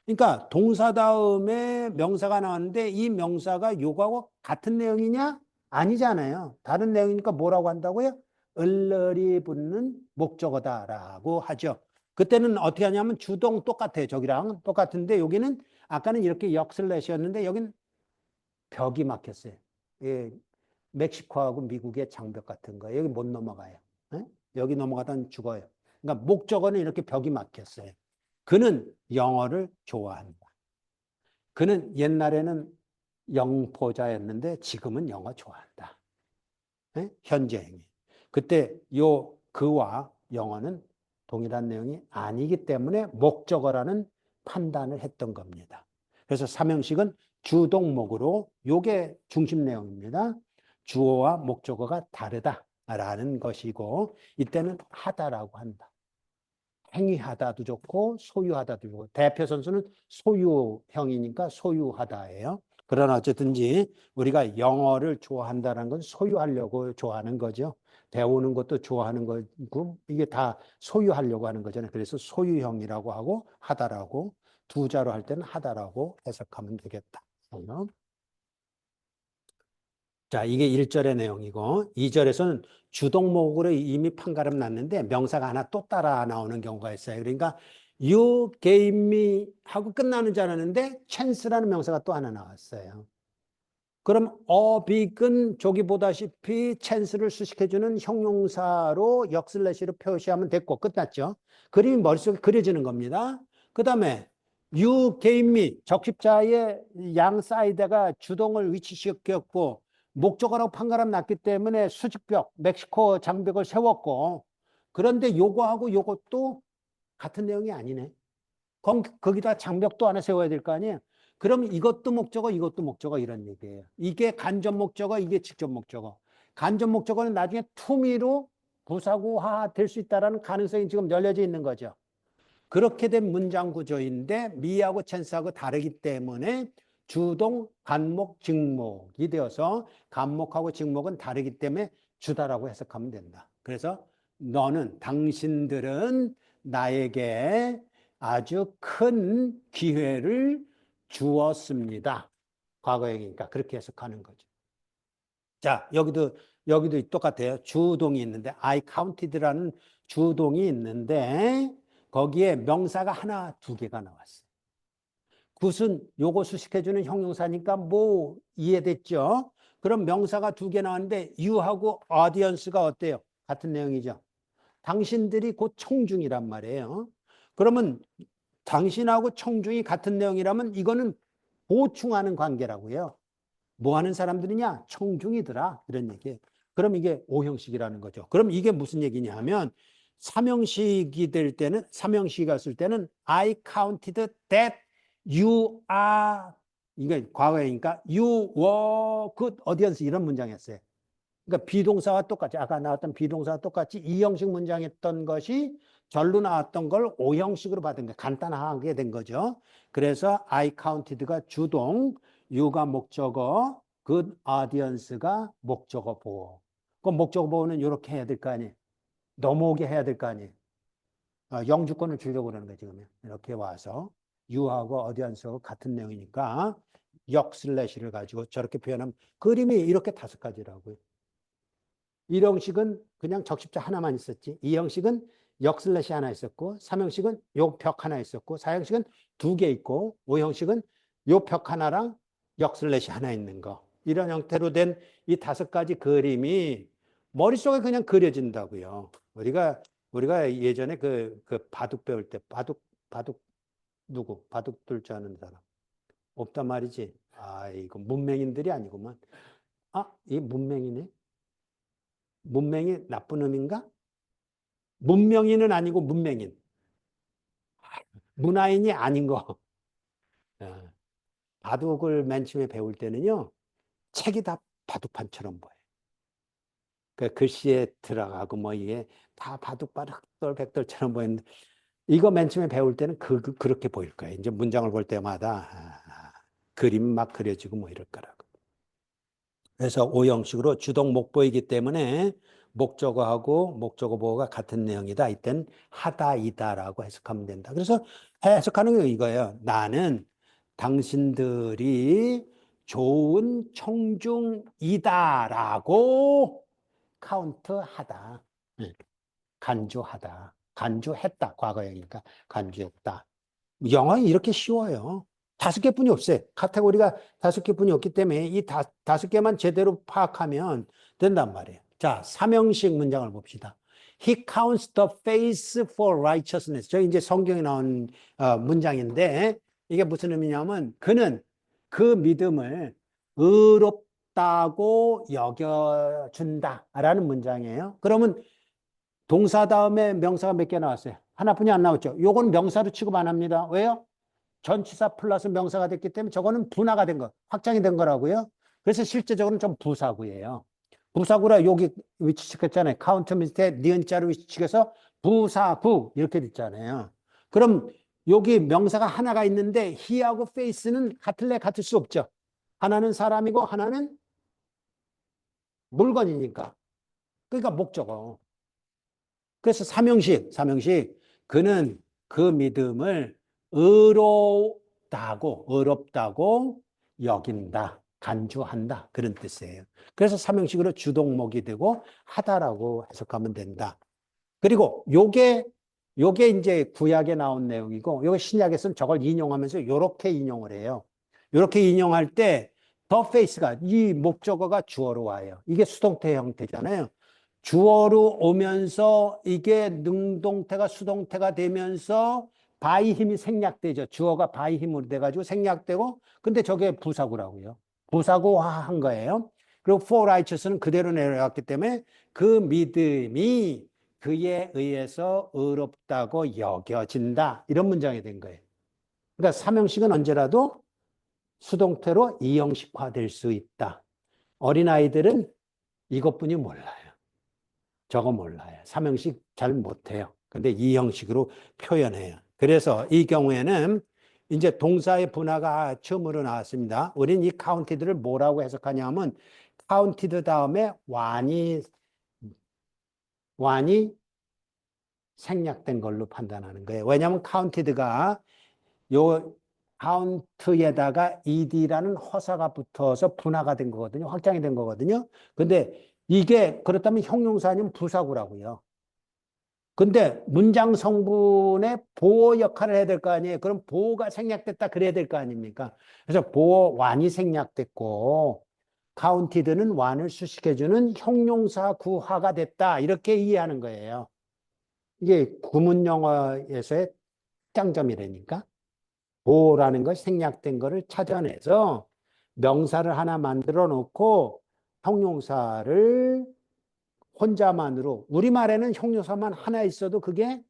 그러니까 동사 다음에 명사가 나왔는데 이 명사가 요거하고 같은 내용이냐? 아니잖아요. 다른 내용이니까 뭐라고 한다고요? 을러리 붙는 목적어다라고 하죠. 그때는 어떻게 하냐면 주동 똑같아요. 저기랑 똑같은데 여기는 아까는 이렇게 역슬래시였는데 여긴 벽이 막혔어요. 예, 멕시코하고 미국의 장벽 같은 거. 여기 못 넘어가요. 예? 여기 넘어가다 죽어요. 그러니까 목적어는 이렇게 벽이 막혔어요. 그는 영어를 좋아한다. 그는 옛날에는 영포자였는데 지금은 영어 좋아한다. 예? 현재형이. 그때 요 그와 영어는 동일한 내용이 아니기 때문에 목적어라는 판단을 했던 겁니다. 그래서 삼형식은 주동목으로 요게 중심 내용입니다. 주어와 목적어가 다르다라는 것이고 이때는 하다라고 한다. 행위하다도 좋고 소유하다도 좋고 대표 선수는 소유형이니까 소유하다예요. 그러나 어쨌든지 우리가 영어를 좋아한다는 건 소유하려고 좋아하는 거죠. 배우는 것도 좋아하는 거고 이게 다 소유하려고 하는 거잖아요. 그래서 소유형이라고 하고 하다라고 두 자로 할 때는 하다라고 해석하면 되겠다. 자, 이게 1절의 내용이고 2절에서는 주동목으로 이미 판가름 났는데 명사가 하나 또 따라 나오는 경우가 있어요. 그러니까 you gave me 하고 끝나는 줄 알았는데 chance라는 명사가 또 하나 나왔어요. 그럼 big은 저기 보다시피 chance를 수식해주는 형용사로 역슬래시로 표시하면 됐고 끝났죠. 그림이 머릿속에 그려지는 겁니다. 그 다음에 you gave me 적십자의 양 사이드가 주동을 위치시켰고 목적어라고 판가름 났기 때문에 수직벽, 멕시코 장벽을 세웠고 그런데 요거하고 요것도 같은 내용이 아니네. 그럼 거기다 장벽도 하나 세워야 될 거 아니에요? 그럼 이것도 목적어, 이것도 목적어 이런 얘기예요. 이게 간접 목적어, 이게 직접 목적어. 간접 목적어는 나중에 투미로 부사구화 될 수 있다는 가능성이 지금 열려져 있는 거죠. 그렇게 된 문장 구조인데 미하고 찬스하고 다르기 때문에 주동, 간목, 직목이 되어서 간목하고 직목은 다르기 때문에 주다라고 해석하면 된다. 그래서 너는, 당신들은 나에게 아주 큰 기회를 주었습니다. 과거형이니까 그렇게 해석하는 거죠. 자, 여기도 똑같아요. 주동이 있는데 I counted라는 주동이 있는데 거기에 명사가 하나, 두 개가 나왔어요. 굿은 요거 수식해주는 형용사니까 뭐 이해됐죠? 그럼 명사가 두 개 나왔는데 you하고 audience가 어때요? 같은 내용이죠. 당신들이 곧 청중이란 말이에요. 그러면 당신하고 청중이 같은 내용이라면 이거는 보충하는 관계라고요. 뭐 하는 사람들이냐? 청중이더라. 이런 얘기예요. 그럼 이게 오형식이라는 거죠. 그럼 이게 무슨 얘기냐 하면 삼형식이 될 때는, 삼형식이 갔을 때는 I counted that you are, 이게 과거이니까 you were good audience 이런 문장이었어요. 그러니까 비동사와 똑같이 아까 나왔던 비동사와 똑같이 이 형식 문장했던 것이 절로 나왔던 걸 오형식으로 받은 거예요. 간단하게 된 거죠. 그래서 I counted가 주동, you가 목적어, good audience가 목적어 보호. 그 목적어 보호는 이렇게 해야 될 거 아니에요. 넘어오게 해야 될 거 아니에요. 영주권을 주려고 그러는 거예요, 지금. 이렇게 와서 you하고 audience하고 같은 내용이니까 역 슬래시를 가지고 저렇게 표현하면 그림이 이렇게 5가지라고요. 1형식은 그냥 적십자 하나만 있었지. 2형식은 역슬래시 하나 있었고, 3형식은 요 벽 하나 있었고, 4형식은 2개 있고, 5형식은 요 벽 하나랑 역슬래시 하나 있는 거. 이런 형태로 된 이 5가지 그림이 머릿속에 그냥 그려진다고요. 우리가 예전에 그 바둑 배울 때, 바둑 누구? 바둑 둘 줄 아는 사람. 없단 말이지. 아, 이거 문맹인들이 아니구만. 아, 이 문맹이네. 문맹이 나쁜 의미인가? 문명인은 아니고 문맹인. 문화인이 아닌 거. 어, 바둑을 맨 처음에 배울 때는요, 책이 다 바둑판처럼 보여요. 그 글씨에 들어가고 뭐 이게 다 바둑바둑 백돌백돌처럼 보이는데, 이거 맨 처음에 배울 때는 그렇게 보일 거예요. 이제 문장을 볼 때마다 그림 막 그려지고 뭐 이럴 거라고. 그래서 오형식으로 주동 목보이기 때문에 목적어하고 목적어 보어가 같은 내용이다. 이땐 하다이다라고 해석하면 된다. 그래서 해석하는 게 이거예요. 나는 당신들이 좋은 청중이다라고 카운트하다. 간주하다. 간주했다. 과거형이니까 간주했다. 영어는 이렇게 쉬워요. 5개뿐이 없어요. 카테고리가 5개뿐이 없기 때문에 이 5개만 제대로 파악하면 된단 말이에요. 자, 삼형식 문장을 봅시다. He counts the face for righteousness. 저 이제 성경에 나온 문장인데 이게 무슨 의미냐면 그는 그 믿음을 의롭다고 여겨준다라는 문장이에요. 그러면 동사 다음에 명사가 몇 개 나왔어요? 하나뿐이 안 나왔죠. 요건 명사로 취급 안 합니다. 왜요? 전치사 플러스 명사가 됐기 때문에 저거는 분화가 된 거, 확장이 된 거라고요. 그래서 실제적으로는 좀 부사구예요. 부사구라 여기 위치시켰잖아요. 카운트 밑에 니은자로 위치시켜서 부사구 이렇게 됐잖아요. 그럼 여기 명사가 하나가 있는데 he하고 face는 같을래 같을 수 없죠. 하나는 사람이고 하나는 물건이니까. 그러니까 목적어. 그래서 삼형식 그는 그 믿음을 의롭다고 여긴다, 간주한다 그런 뜻이에요. 그래서 삼형식으로 주동목이 되고 하다라고 해석하면 된다. 그리고 요게 이제 구약에 나온 내용이고 요게 신약에서는 저걸 인용하면서 요렇게 인용을 해요. 요렇게 인용할 때 the face가 이 목적어가 주어로 와요. 이게 수동태 형태잖아요. 주어로 오면서 이게 능동태가 수동태가 되면서 by 힘이 생략되죠. 주어가 by 힘으로 돼가지고 생략되고, 근데 저게 부사구라고요. 부사구화한 거예요. 그리고 for righteous는 그대로 내려갔기 때문에 그 믿음이 그에 의해서 의롭다고 여겨진다. 이런 문장이 된 거예요. 그러니까 삼형식은 언제라도 수동태로 이형식화될 수 있다. 어린아이들은 이것뿐이 몰라요. 저거 몰라요. 삼형식 잘 못해요. 근데 이 형식으로 표현해요. 그래서 이 경우에는 이제 동사의 분화가 처음으로 나왔습니다. 우리는 이 counted를 뭐라고 해석하냐면 counted 다음에 완이 생략된 걸로 판단하는 거예요. 왜냐하면 counted가 요 count에다가 ed라는 허사가 붙어서 분화가 된 거거든요. 확장이 된 거거든요. 근데 이게 그렇다면 형용사 아니면 부사구라고요. 근데 문장 성분의 보호 역할을 해야 될 거 아니에요. 그럼 보호가 생략됐다 그래야 될 거 아닙니까? 그래서 보호 완이 생략됐고 counted는 완을 수식해주는 형용사 구화가 됐다 이렇게 이해하는 거예요. 이게 구문 영어에서의 장점이라니까. 보호라는 것이 생략된 거를 찾아내서 명사를 하나 만들어 놓고 형용사를 혼자만으로, 우리말에는 형용사만 하나 있어도 그게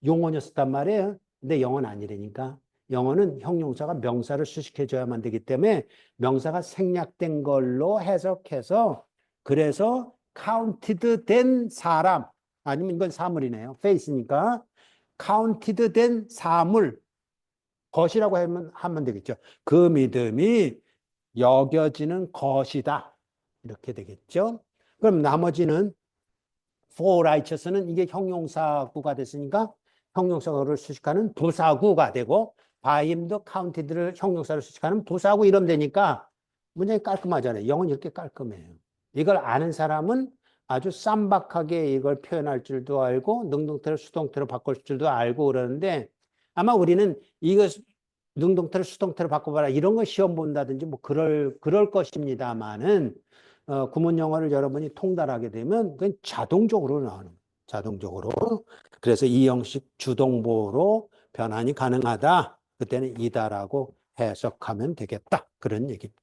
용어였었단 말이에요. 근데 영어는 아니라니까. 영어는 형용사가 명사를 수식해줘야만 되기 때문에 명사가 생략된 걸로 해석해서 그래서 counted 된 사람, 아니면 이건 사물이네요. face니까 counted 된 사물, 것이라고 하면 되겠죠. 그 믿음이 여겨지는 것이다. 이렇게 되겠죠. 그럼 나머지는 for righteous는 이게 형용사구가 됐으니까 형용사구를 수식하는 부사구가 되고 by him도 counted를 형용사를 수식하는 부사구 이러면 되니까 문장이 깔끔하잖아요. 영어는 이렇게 깔끔해요. 이걸 아는 사람은 아주 쌈박하게 이걸 표현할 줄도 알고 능동태를 수동태로 바꿀 줄도 알고 그러는데 아마 우리는 이거 능동태를 수동태로 바꿔봐라 이런 거 시험 본다든지 뭐 그럴 것입니다만은 구문 영어를 여러분이 통달하게 되면 그건 자동적으로 나오는 거예요. 자동적으로. 그래서 이 형식 주동보로 변환이 가능하다. 그때는 이다라고 해석하면 되겠다. 그런 얘기입니다.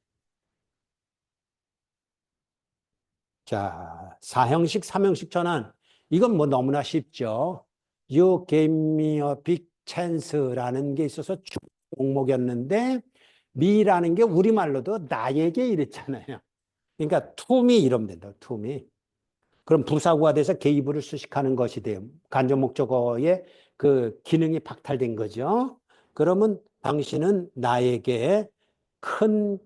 자, 4형식, 3형식 전환. 이건 뭐 너무나 쉽죠. You gave me a big chance라는 게 있어서 종목이었는데 me라는 게 우리말로도 나에게 이랬잖아요. 그러니까 to me 이러면 된다. to me. 그럼 부사구가 돼서 geve를 수식하는 것이 돼요. 간접 목적어의 그 기능이 박탈된 거죠. 그러면 당신은 나에게 한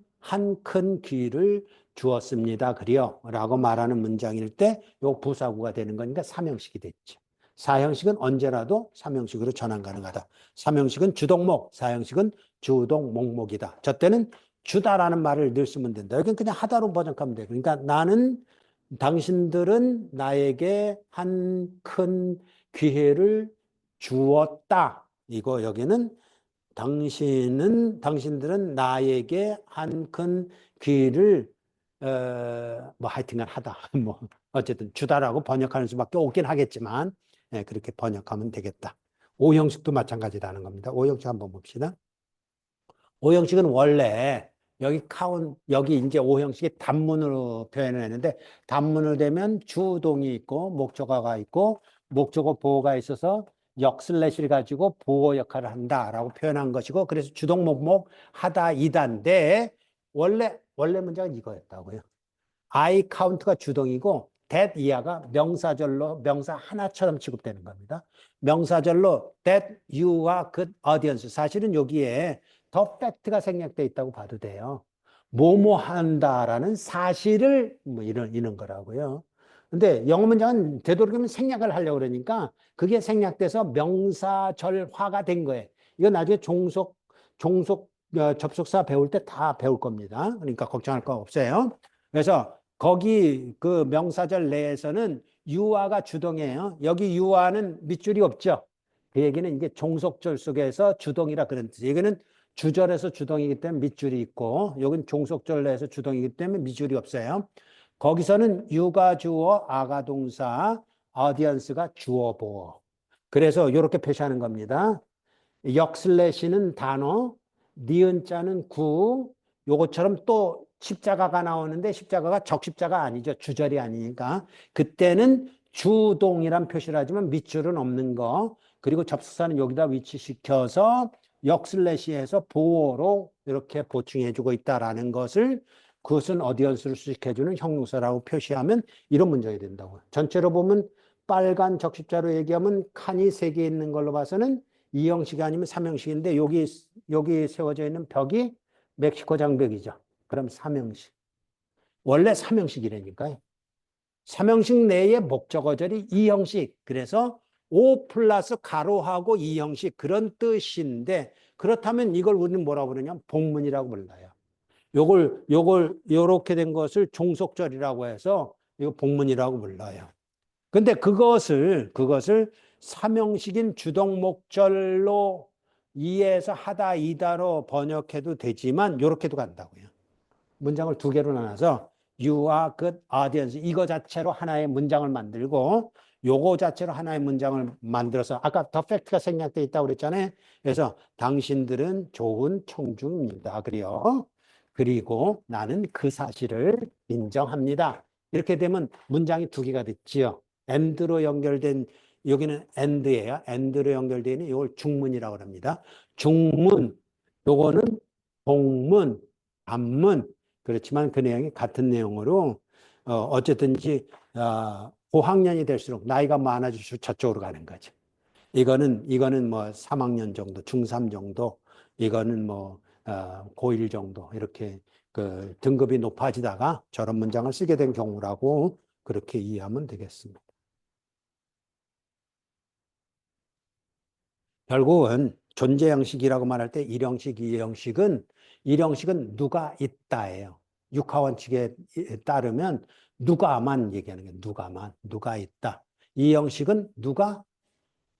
큰 귀를 주었습니다. 그려. 라고 말하는 문장일 때 요 부사구가 되는 거니까 3형식이 됐죠. 4형식은 언제라도 3형식으로 전환 가능하다. 3형식은 주동목, 4형식은 주동목목이다. 저 때는 주다라는 말을 늘 쓰면 된다. 여기는 그냥 하다로 번역하면 돼. 그러니까 나는 당신들은 나에게 한 큰 기회를 주었다. 이거 여기는 당신들은 나에게 한 큰 기회를, 뭐 하여튼간 하다. 뭐, 어쨌든 주다라고 번역하는 수밖에 없긴 하겠지만, 예, 그렇게 번역하면 되겠다. 오형식도 마찬가지라는 겁니다. 오형식 한번 봅시다. 오형식은 원래 여기 이제 오형식이 단문으로 표현을 했는데 단문을 대면 주동이 있고 목적어가 있고 목적어 보호가 있어서 역슬래시를 가지고 보호 역할을 한다라고 표현한 것이고 그래서 주동 목목 하다 이다인데 원래 문장은 이거였다고요. I count가 주동이고 that 이하가 명사절로 명사 하나처럼 취급되는 겁니다. 명사절로 that you와 good audience 사실은 여기에 더 팩트가 생략되어 있다고 봐도 돼요. 뭐뭐 한다라는 사실을 뭐 이런 거라고요. 근데 영어 문장은 되도록이면 생략을 하려고 그러니까 그게 생략돼서 명사절화가 된 거예요. 이거 나중에 종속 접속사 배울 때 다 배울 겁니다. 그러니까 걱정할 거 없어요. 그래서 거기 그 명사절 내에서는 유아가 주동이에요. 여기 유아는 밑줄이 없죠. 그 얘기는 이게 종속절 속에서 주동이라 그런 뜻이에요. 여기는 주절에서 주동이기 때문에 밑줄이 있고 여기는 종속절 내에서 주동이기 때문에 밑줄이 없어요. 거기서는 유가 주어, 아가 동사, audience가 주어 보어. 그래서 이렇게 표시하는 겁니다. 역슬래시는 단어, 니은자는 구, 요것처럼 또 십자가가 나오는데 십자가가 적십자가 아니죠. 주절이 아니니까. 그때는 주동이란 표시를 하지만 밑줄은 없는 거. 그리고 접속사는 여기다 위치시켜서 역슬래시에서 보어로 이렇게 보충해주고 있다라는 것을 그것은 어디언스를 수식해주는 형용사라고 표시하면 이런 문장이 된다고요. 전체로 보면 빨간 적십자로 얘기하면 칸이 3개 있는 걸로 봐서는 2형식이 아니면 3형식인데 여기 세워져 있는 벽이 멕시코 장벽이죠. 그럼 3형식. 원래 3형식이라니까요. 3형식 내에 목적어절이 2형식. 그래서 5 플러스 가로하고 2형식 그런 뜻인데 그렇다면 이걸 우리는 뭐라고 그러냐면 복문이라고 불러요. 요렇게 된 것을 종속절이라고 해서 이거 복문이라고 불러요. 근데 그것을 삼형식인 주동목절로 이해해서 하다 이다로 번역해도 되지만 요렇게도 간다고요. 문장을 2개로 나눠서 you are good audience 이거 자체로 하나의 문장을 만들고 요거 자체로 하나의 문장을 만들어서 아까 더 팩트가 생략되어 있다고 그랬잖아요. 그래서 당신들은 좋은 청중입니다. 그래요. 그리고 나는 그 사실을 인정합니다. 이렇게 되면 문장이 2개가 됐지요. and로 연결된 여기는 and예요. and로 연결되는 이걸 중문이라고 합니다. 중문 요거는 동문, 단문 그렇지만 그 내용이 같은 내용으로 어쨌든지 고학년이 될수록 나이가 많아질수록 저쪽으로 가는 거죠. 이거는 뭐 3학년 정도, 중3 정도, 이거는 뭐 고1 정도 이렇게 그 등급이 높아지다가 저런 문장을 쓰게 된 경우라고 그렇게 이해하면 되겠습니다. 결국은 존재 형식이라고 말할 때 일형식, 일형식은 누가 있다예요. 육하원칙에 따르면 누가만 얘기하는 거예요. 누가 있다. 이 형식은 누가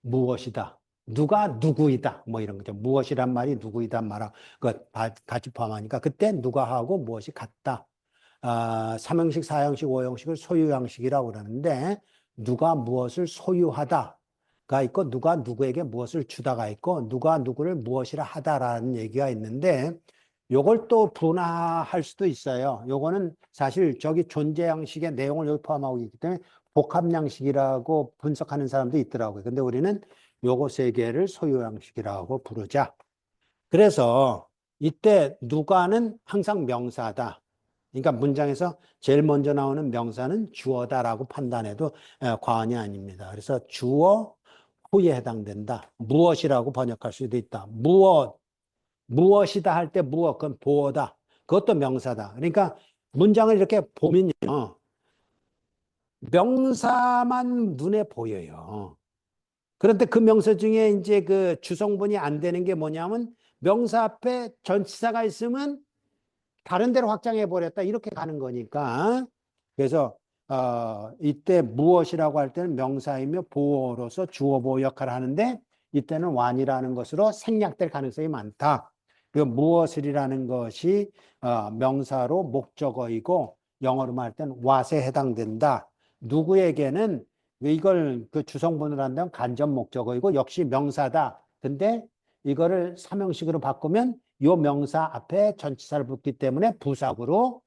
무엇이다. 누가 누구이다. 뭐 이런 거죠. 무엇이란 말이 누구이다 말하 그 같이 포함하니까 그때 누가하고 무엇이 같다. 3형식, 4형식, 5형식을 소유형식이라고 그러는데 누가 무엇을 소유하다가 있고 누가 누구에게 무엇을 주다가 있고 누가 누구를 무엇이라 하다라는 얘기가 있는데 요걸 또 분화할 수도 있어요. 요거는 사실 저기 존재 양식의 내용을 여기 포함하고 있기 때문에 복합 양식이라고 분석하는 사람도 있더라고요. 근데 우리는 요거 세 개를 소유 양식이라고 부르자. 그래서 이때 누가는 항상 명사다. 그러니까 문장에서 제일 먼저 나오는 명사는 주어다라고 판단해도 과언이 아닙니다. 그래서 주어 후에 해당된다. 무엇이라고 번역할 수도 있다. 무엇이다 할 때 무엇, 그건 보어다. 그것도 명사다. 그러니까 문장을 이렇게 보면요. 명사만 눈에 보여요. 그런데 그 명사 중에 이제 그 주성분이 안 되는 게 뭐냐면 명사 앞에 전치사가 있으면 다른 데로 확장해 버렸다 이렇게 가는 거니까 그래서 이때 무엇이라고 할 때는 명사이며 보어로서 주어 보어 역할을 하는데 이때는 완이라는 것으로 생략될 가능성이 많다. 그 무엇을이라는 것이 명사로 목적어이고 영어로 말할 때는 what에 해당된다. 누구에게는 이걸 그 주성분으로 한다면 간접 목적어이고 역시 명사다. 근데 이거를 삼형식으로 바꾸면 요 명사 앞에 전치사를 붙기 때문에 부사구로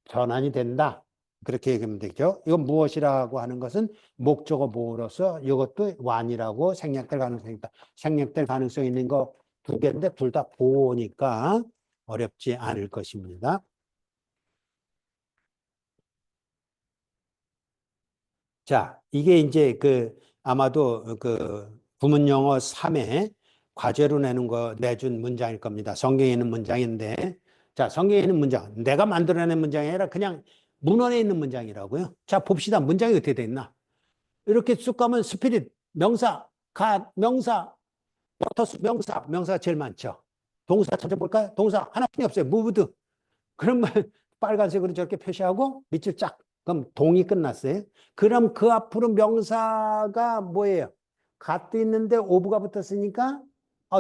전환이 된다. 그렇게 얘기하면 되죠. 이건 무엇이라고 하는 것은 목적어 보호로서 이것도 완이라고 생략될 가능성이 있다. 생략될 가능성이 있는 거 두 개인데 둘 다 보호니까 어렵지 않을 것입니다. 자, 이게 이제 아마도 구문영어 3에 과제로 내준 문장일 겁니다. 성경에 있는 문장인데, 자, 성경에 있는 문장, 내가 만들어낸 문장이 아니라 그냥 문헌에 있는 문장이라고요. 자, 봅시다. 문장이 어떻게 돼 있나? 이렇게 쑥 가면 스피릿, 명사, 갓, 명사, 워터스, 명사, 명사가 제일 많죠. 동사 찾아볼까요? 동사 하나뿐이 없어요. 무브드. 그러면 빨간색으로 저렇게 표시하고 밑줄 쫙. 그럼 동이 끝났어요. 그럼 그 앞으로 명사가 뭐예요? 갓도 있는데 오브가 붙었으니까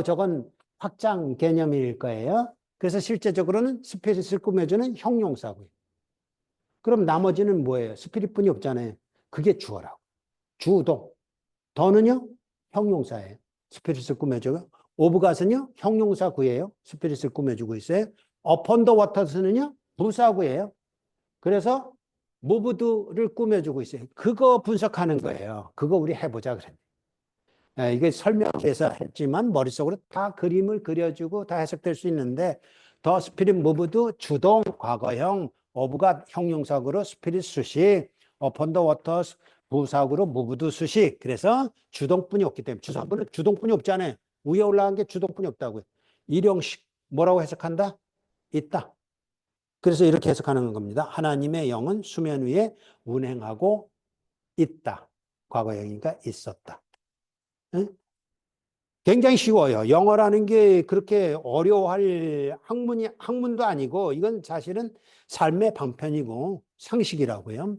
저건 확장 개념일 거예요. 그래서 실제적으로는 스피릿을 꾸며주는 형용사고요. 그럼 나머지는 뭐예요? 스피릿뿐이 없잖아요. 그게 주어라고. 주동. 더는요? 형용사예요. 스피릿을 꾸며줘요. 오브갓은요? 형용사 구예요. 스피릿을 꾸며주고 있어요. upon the waters는요? 부사구예요. 그래서 moved를 꾸며주고 있어요. 그거 분석하는 거예요. 그거 우리 해보자 그랬는데. 이게 설명해서 했지만 머릿속으로 다 그림을 그려주고 다 해석될 수 있는데 더 스피릿 무브도 주동 과거형 어부가 형용사구로 스피릿 수식 upon the waters 부사구로 무브도 수식 그래서 주동뿐이 없기 때문에 주사구는 주동뿐이 없잖아요. 위에 올라간 게 주동뿐이 없다고요. 일용식 뭐라고 해석한다? 있다. 그래서 이렇게 해석하는 겁니다. 하나님의 영은 수면 위에 운행하고 있다. 과거형이니까 있었다. 응? 굉장히 쉬워요. 영어라는 게 그렇게 어려워할 학문도 아니고 이건 사실은 삶의 방편이고 상식이라고요.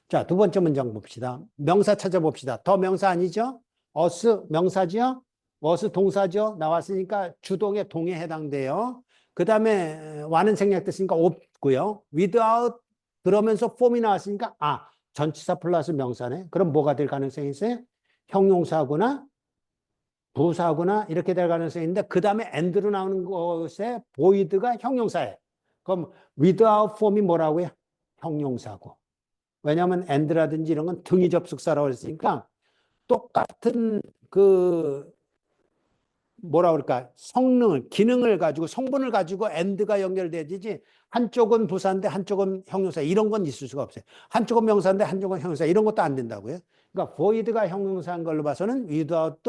자, 두 번째 문장 봅시다. 명사 찾아봅시다. 더 명사 아니죠? 어스 명사죠? 어스 동사죠? 나왔으니까 주동의 동에 해당돼요. 그 다음에 와는 생략됐으니까 없고요. without 그러면서 form이 나왔으니까 전치사 플러스 명사네. 그럼 뭐가 될 가능성이 있어요? 형용사구나 부사구나 이렇게 될 가능성이 있는데 그 다음에 and로 나오는 것에 void가 형용사예요. 그럼 without form이 뭐라고요? 형용사고. 왜냐하면 and라든지 이런 건 등위 접속사라고 했으니까 똑같은 뭐라 그럴까 성능을 기능을 가지고 성분을 가지고 and가 연결되지 한쪽은 부사인데 한쪽은 형용사 이런 건 있을 수가 없어요. 한쪽은 명사인데 한쪽은 형용사 이런 것도 안 된다고요. 그러니까 void가 형용사인 걸로 봐서는 without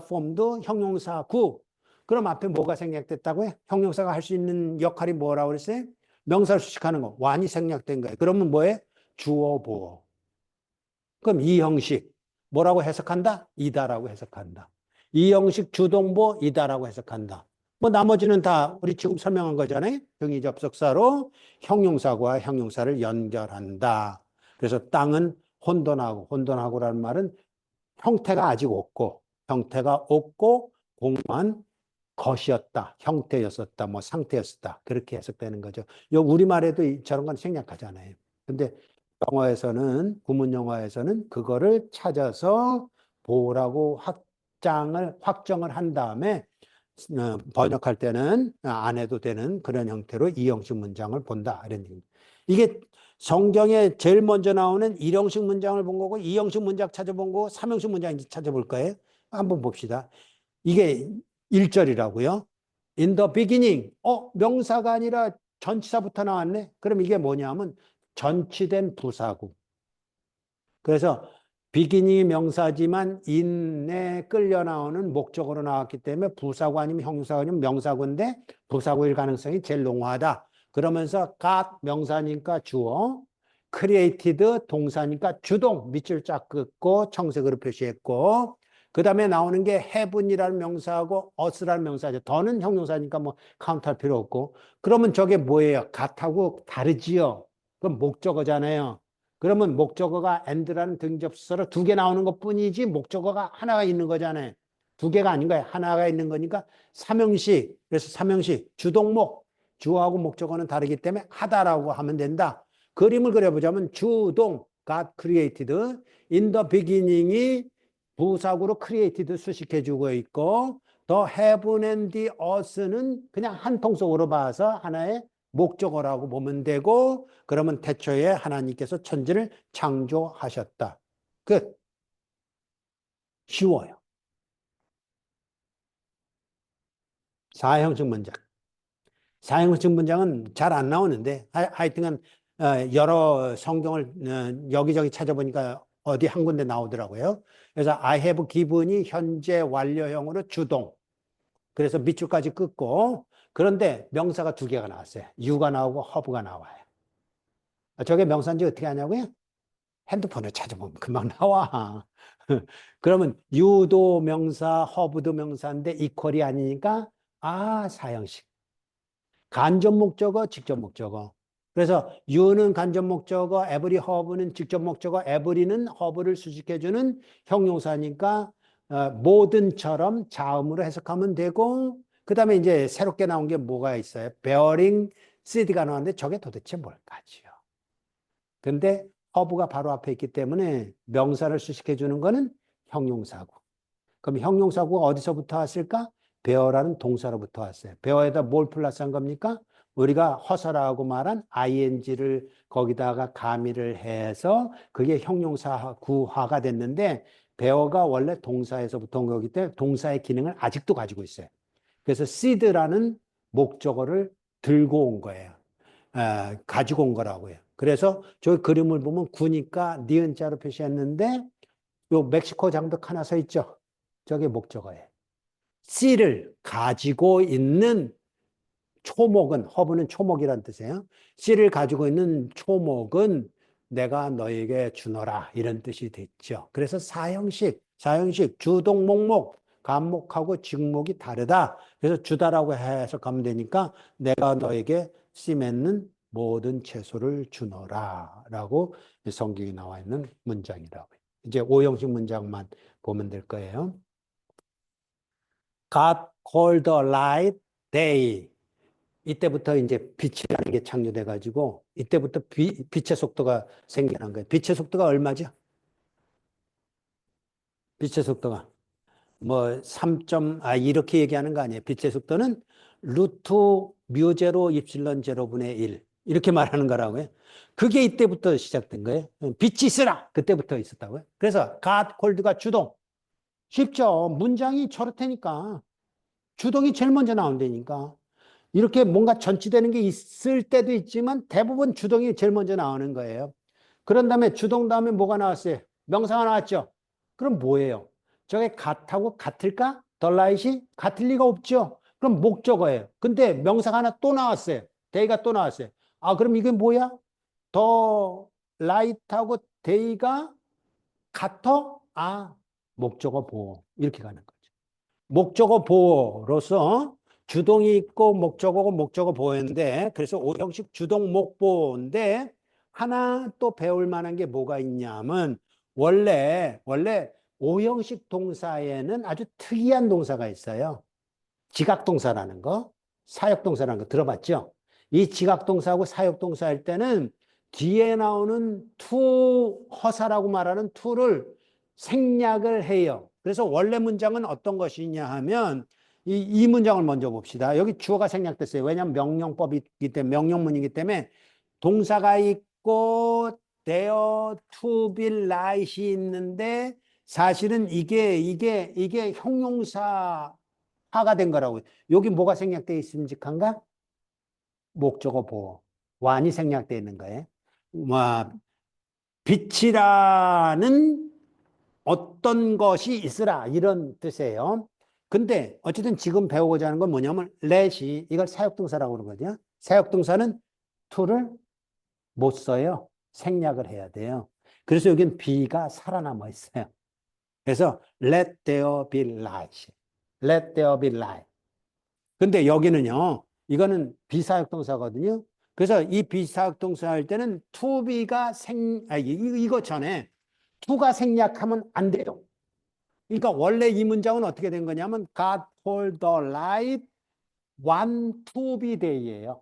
form도 형용사구. 그럼 앞에 뭐가 생략됐다고요? 형용사가 할 수 있는 역할이 뭐라고 그랬어요? 명사를 수식하는 거. 완이 생략된 거예요. 그러면 뭐예요? 주어 보어. 그럼 이 형식 뭐라고 해석한다? 이다라고 해석한다. 이 형식 주동보 이다라고 해석한다. 뭐 나머지는 다 우리 지금 설명한 거잖아요. 등위 접속사로 형용사와 형용사를 연결한다. 그래서 땅은 혼돈하고라는 말은 형태가 아직 없고 형태가 없고 공만 것이었다. 형태였었다. 뭐 상태였었다. 그렇게 해석되는 거죠. 요 우리말에도 저런 건 생략하잖아요. 근데 영어에서는, 구문 영어에서는 그거를 찾아서 보라고 확정을 한 다음에 번역할 때는 안 해도 되는 그런 형태로 이 형식 문장을 본다. 이런 얘기입니다. 이게 성경에 제일 먼저 나오는 1형식 문장을 본 거고 2형식 문장 찾아본 거고 3형식 문장인지 찾아볼 거예요. 한번 봅시다. 이게 1절이라고요. In the beginning. 명사가 아니라 전치사부터 나왔네. 그럼 이게 뭐냐면 전치된 부사구. 그래서 beginning이 명사지만 in에 끌려 나오는 목적어로 나왔기 때문에 부사구 아니면 형용사가 아니면 명사구인데 부사구일 가능성이 제일 농후하다. 그러면서 got 명사니까 주어, created 동사니까 주동 밑줄 쫙 긋고 청색으로 표시했고 그 다음에 나오는 게 have이라는 명사하고 us라는 명사죠. 더는 형용사니까 뭐 카운트할 필요 없고 그러면 저게 뭐예요? got하고 다르지요. 그럼 목적어잖아요. 그러면 목적어가 and라는 등접수서로 두 개 나오는 것 뿐이지 목적어가 하나가 있는 거잖아요. 두 개가 아닌 거예요. 하나가 있는 거니까 삼형식. 그래서 삼형식 주동목 주어하고 목적어는 다르기 때문에 하다라고 하면 된다. 그림을 그려보자면 주동 got created in the beginning이 부사구로 created 수식해주고 있고 the heaven and the earth는 그냥 한 통속으로 봐서 하나의 목적어라고 보면 되고 그러면 태초에 하나님께서 천지를 창조하셨다. 끝. 쉬워요. 사형식 문장. 사형식 문장은 잘 안 나오는데 하여튼간 여러 성경을 여기저기 찾아보니까 어디 한 군데 나오더라고요. 그래서 I have given이 현재 완료형으로 주동. 그래서 밑줄까지 긋고 그런데 명사가 두 개가 나왔어요. you가 나오고 have가 나와요. 저게 명사인지 어떻게 하냐고요? 핸드폰을 찾아보면 금방 나와. 그러면 you도 명사, have도 명사인데 equal이 아니니까 사형식. 간접 목적어, 직접 목적어. 그래서 you는 간접 목적어, every have는 직접 목적어, every는 have를 수식해주는 형용사니까 모든처럼 자음으로 해석하면 되고 그 다음에 이제 새롭게 나온 게 뭐가 있어요? bearing seed가 나왔는데 저게 도대체 뭘까지요? 근데 have가 바로 앞에 있기 때문에 명사를 수식해주는 거는 형용사고. 그럼 형용사구가 어디서부터 왔을까? bear라는 동사로부터 왔어요. bear에다 뭘 플러스한 겁니까? 우리가 허설하고 말한 ing를 거기다가 가미를 해서 그게 형용사 구화가 됐는데 bear가 원래 동사에서부터 온 거기 때문에 동사의 기능을 아직도 가지고 있어요. 그래서 seed라는 목적어를 들고 온 거예요. 가지고 온 거라고요. 그래서 저 그림을 보면 구니까 니은자로 표시했는데 요 멕시코 장벽 하나 서 있죠. 저게 목적어예요. 씨를 가지고 있는 초목은, 허브는 초목이란 뜻이에요. 씨를 가지고 있는 초목은 내가 너에게 주노라 이런 뜻이 됐죠. 그래서 사형식 주동 목목 간목하고 직목이 다르다. 그래서 주다라고 해석하면 되니까 내가 너에게 씨 맺는 모든 채소를 주노라 라고 성경에 나와 있는 문장이라고요. 이제 5형식 문장만 보면 될 거예요. God called the light day. 이때부터 이제 빛이라는 게 창조돼 가지고 이때부터 빛의 속도가 생겨난 거예요. 빛의 속도가 얼마죠? 빛의 속도가 뭐 3. 이렇게 얘기하는 거 아니에요. 빛의 속도는 루트 뮤제로 입실론 제로분의 1 이렇게 말하는 거라고요. 그게 이때부터 시작된 거예요. 빛이 있으라 그때부터 있었다고요. 그래서 God called가 주동. 쉽죠. 문장이 저렇다니까. 주동이 제일 먼저 나온다니까. 이렇게 뭔가 전치되는 게 있을 때도 있지만 대부분 주동이 제일 먼저 나오는 거예요. 그런 다음에 주동 다음에 뭐가 나왔어요? 명사가 나왔죠. 그럼 뭐예요? 저게 같하고 같을까? 덜라이시? 같을 리가 없죠. 그럼 목적어예요. 근데 명사가 하나 또 나왔어요. 데이가 또 나왔어요. 그럼 이게 뭐야? 더 라이트하고 데이가 같어? 목적어 보호. 이렇게 가는 거죠. 목적어 보호로서 주동이 있고 목적어고 목적어 보호인데 그래서 5형식 주동 목보인데 하나 또 배울 만한 게 뭐가 있냐면 원래 5형식 동사에는 아주 특이한 동사가 있어요. 지각동사라는 거, 사역동사라는 거 들어봤죠? 이 지각동사하고 사역동사일 때는 뒤에 나오는 to 허사라고 말하는 to를 생략을 해요. 그래서 원래 문장은 어떤 것이냐 하면 이 문장을 먼저 봅시다. 여기 주어가 생략됐어요. 왜냐하면 명령법이기 때문에 명령문이기 때문에 동사가 있고 there to be right이 있는데 사실은 이게 형용사화가 된 거라고요. 여기 뭐가 생략되어 있음직한가? 목적어 보호. 완이 생략되어 있는 거예요. 뭐, 빛이라는 어떤 것이 있으라 이런 뜻이에요. 근데 어쨌든 지금 배우고자 하는 건 뭐냐면 let이 이걸 사역동사라고 그러거든요. 사역동사는 to를 못 써요. 생략을 해야 돼요. 그래서 여기는 be가 살아남아 있어요. 그래서 let there be light. let there be light. 근데 여기는요. 이거는 비사역동사거든요. 그래서 이 비사역동사 할 때는 to be가 이거 전에 to가 생략하면 안 돼요. 그러니까 원래 이 문장은 어떻게 된 거냐면 God called the light one to be day예요.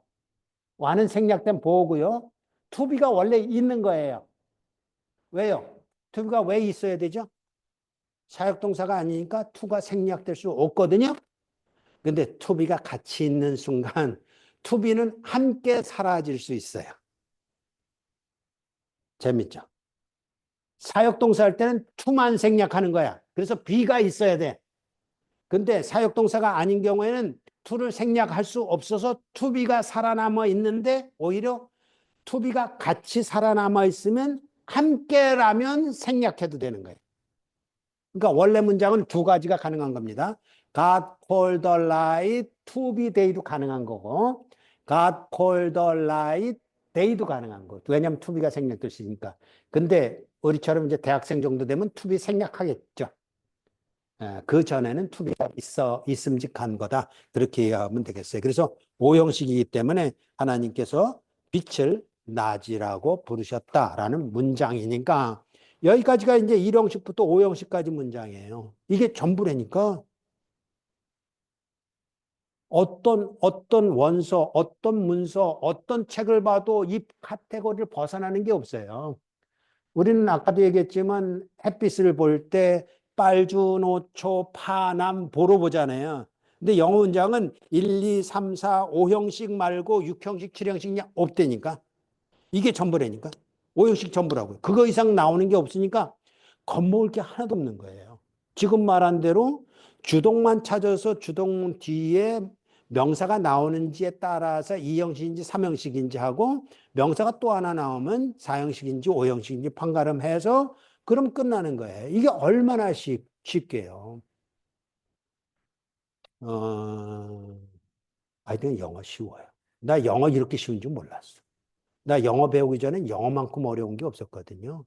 one은 생략된 보고요. to be가 원래 있는 거예요. 왜요? to be가 왜 있어야 되죠? 사역동사가 아니니까 to가 생략될 수 없거든요. 근데 to be가 같이 있는 순간 to be는 함께 사라질 수 있어요. 재밌죠? 사역동사 할 때는 to만 생략하는 거야. 그래서 be가 있어야 돼. 근데 사역동사가 아닌 경우에는 to를 생략할 수 없어서 to be가 살아남아 있는데 오히려 to be가 같이 살아남아 있으면 함께라면 생략해도 되는 거예요. 그러니까 원래 문장은 두 가지가 가능한 겁니다. God called the light to be day도 가능한 거고 God called the light day도 가능한 거고 왜냐하면 to be가 생략될 수 있으니까. 근데 우리처럼 이제 대학생 정도 되면 to be 생략하겠죠. 그 전에는 to be가 있음직한 거다. 그렇게 이해하면 되겠어요. 그래서 오형식이기 때문에 하나님께서 빛을 낮이라고 부르셨다라는 문장이니까 여기까지가 이제 1형식부터 5형식까지 문장이에요. 이게 전부라니까 어떤 원서, 어떤 문서, 어떤 책을 봐도 이 카테고리를 벗어나는 게 없어요. 우리는 아까도 얘기했지만 햇빛을 볼 때 빨주노초 파남 보로 보잖아요. 근데 영어 문장은 1, 2, 3, 4, 5형식 말고 6형식, 7형식 없다니까. 이게 전부라니까. 5형식 전부라고요. 그거 이상 나오는 게 없으니까 겁먹을 게 하나도 없는 거예요. 지금 말한 대로 주동만 찾아서 주동 뒤에 명사가 나오는지에 따라서 2형식인지 3형식인지 하고 명사가 또 하나 나오면 4형식인지 5형식인지 판가름해서 그럼 끝나는 거예요. 이게 얼마나 쉽게요. 아이들은 영어 쉬워요. 나 영어 이렇게 쉬운 줄 몰랐어. 나 영어 배우기 전엔 영어만큼 어려운 게 없었거든요.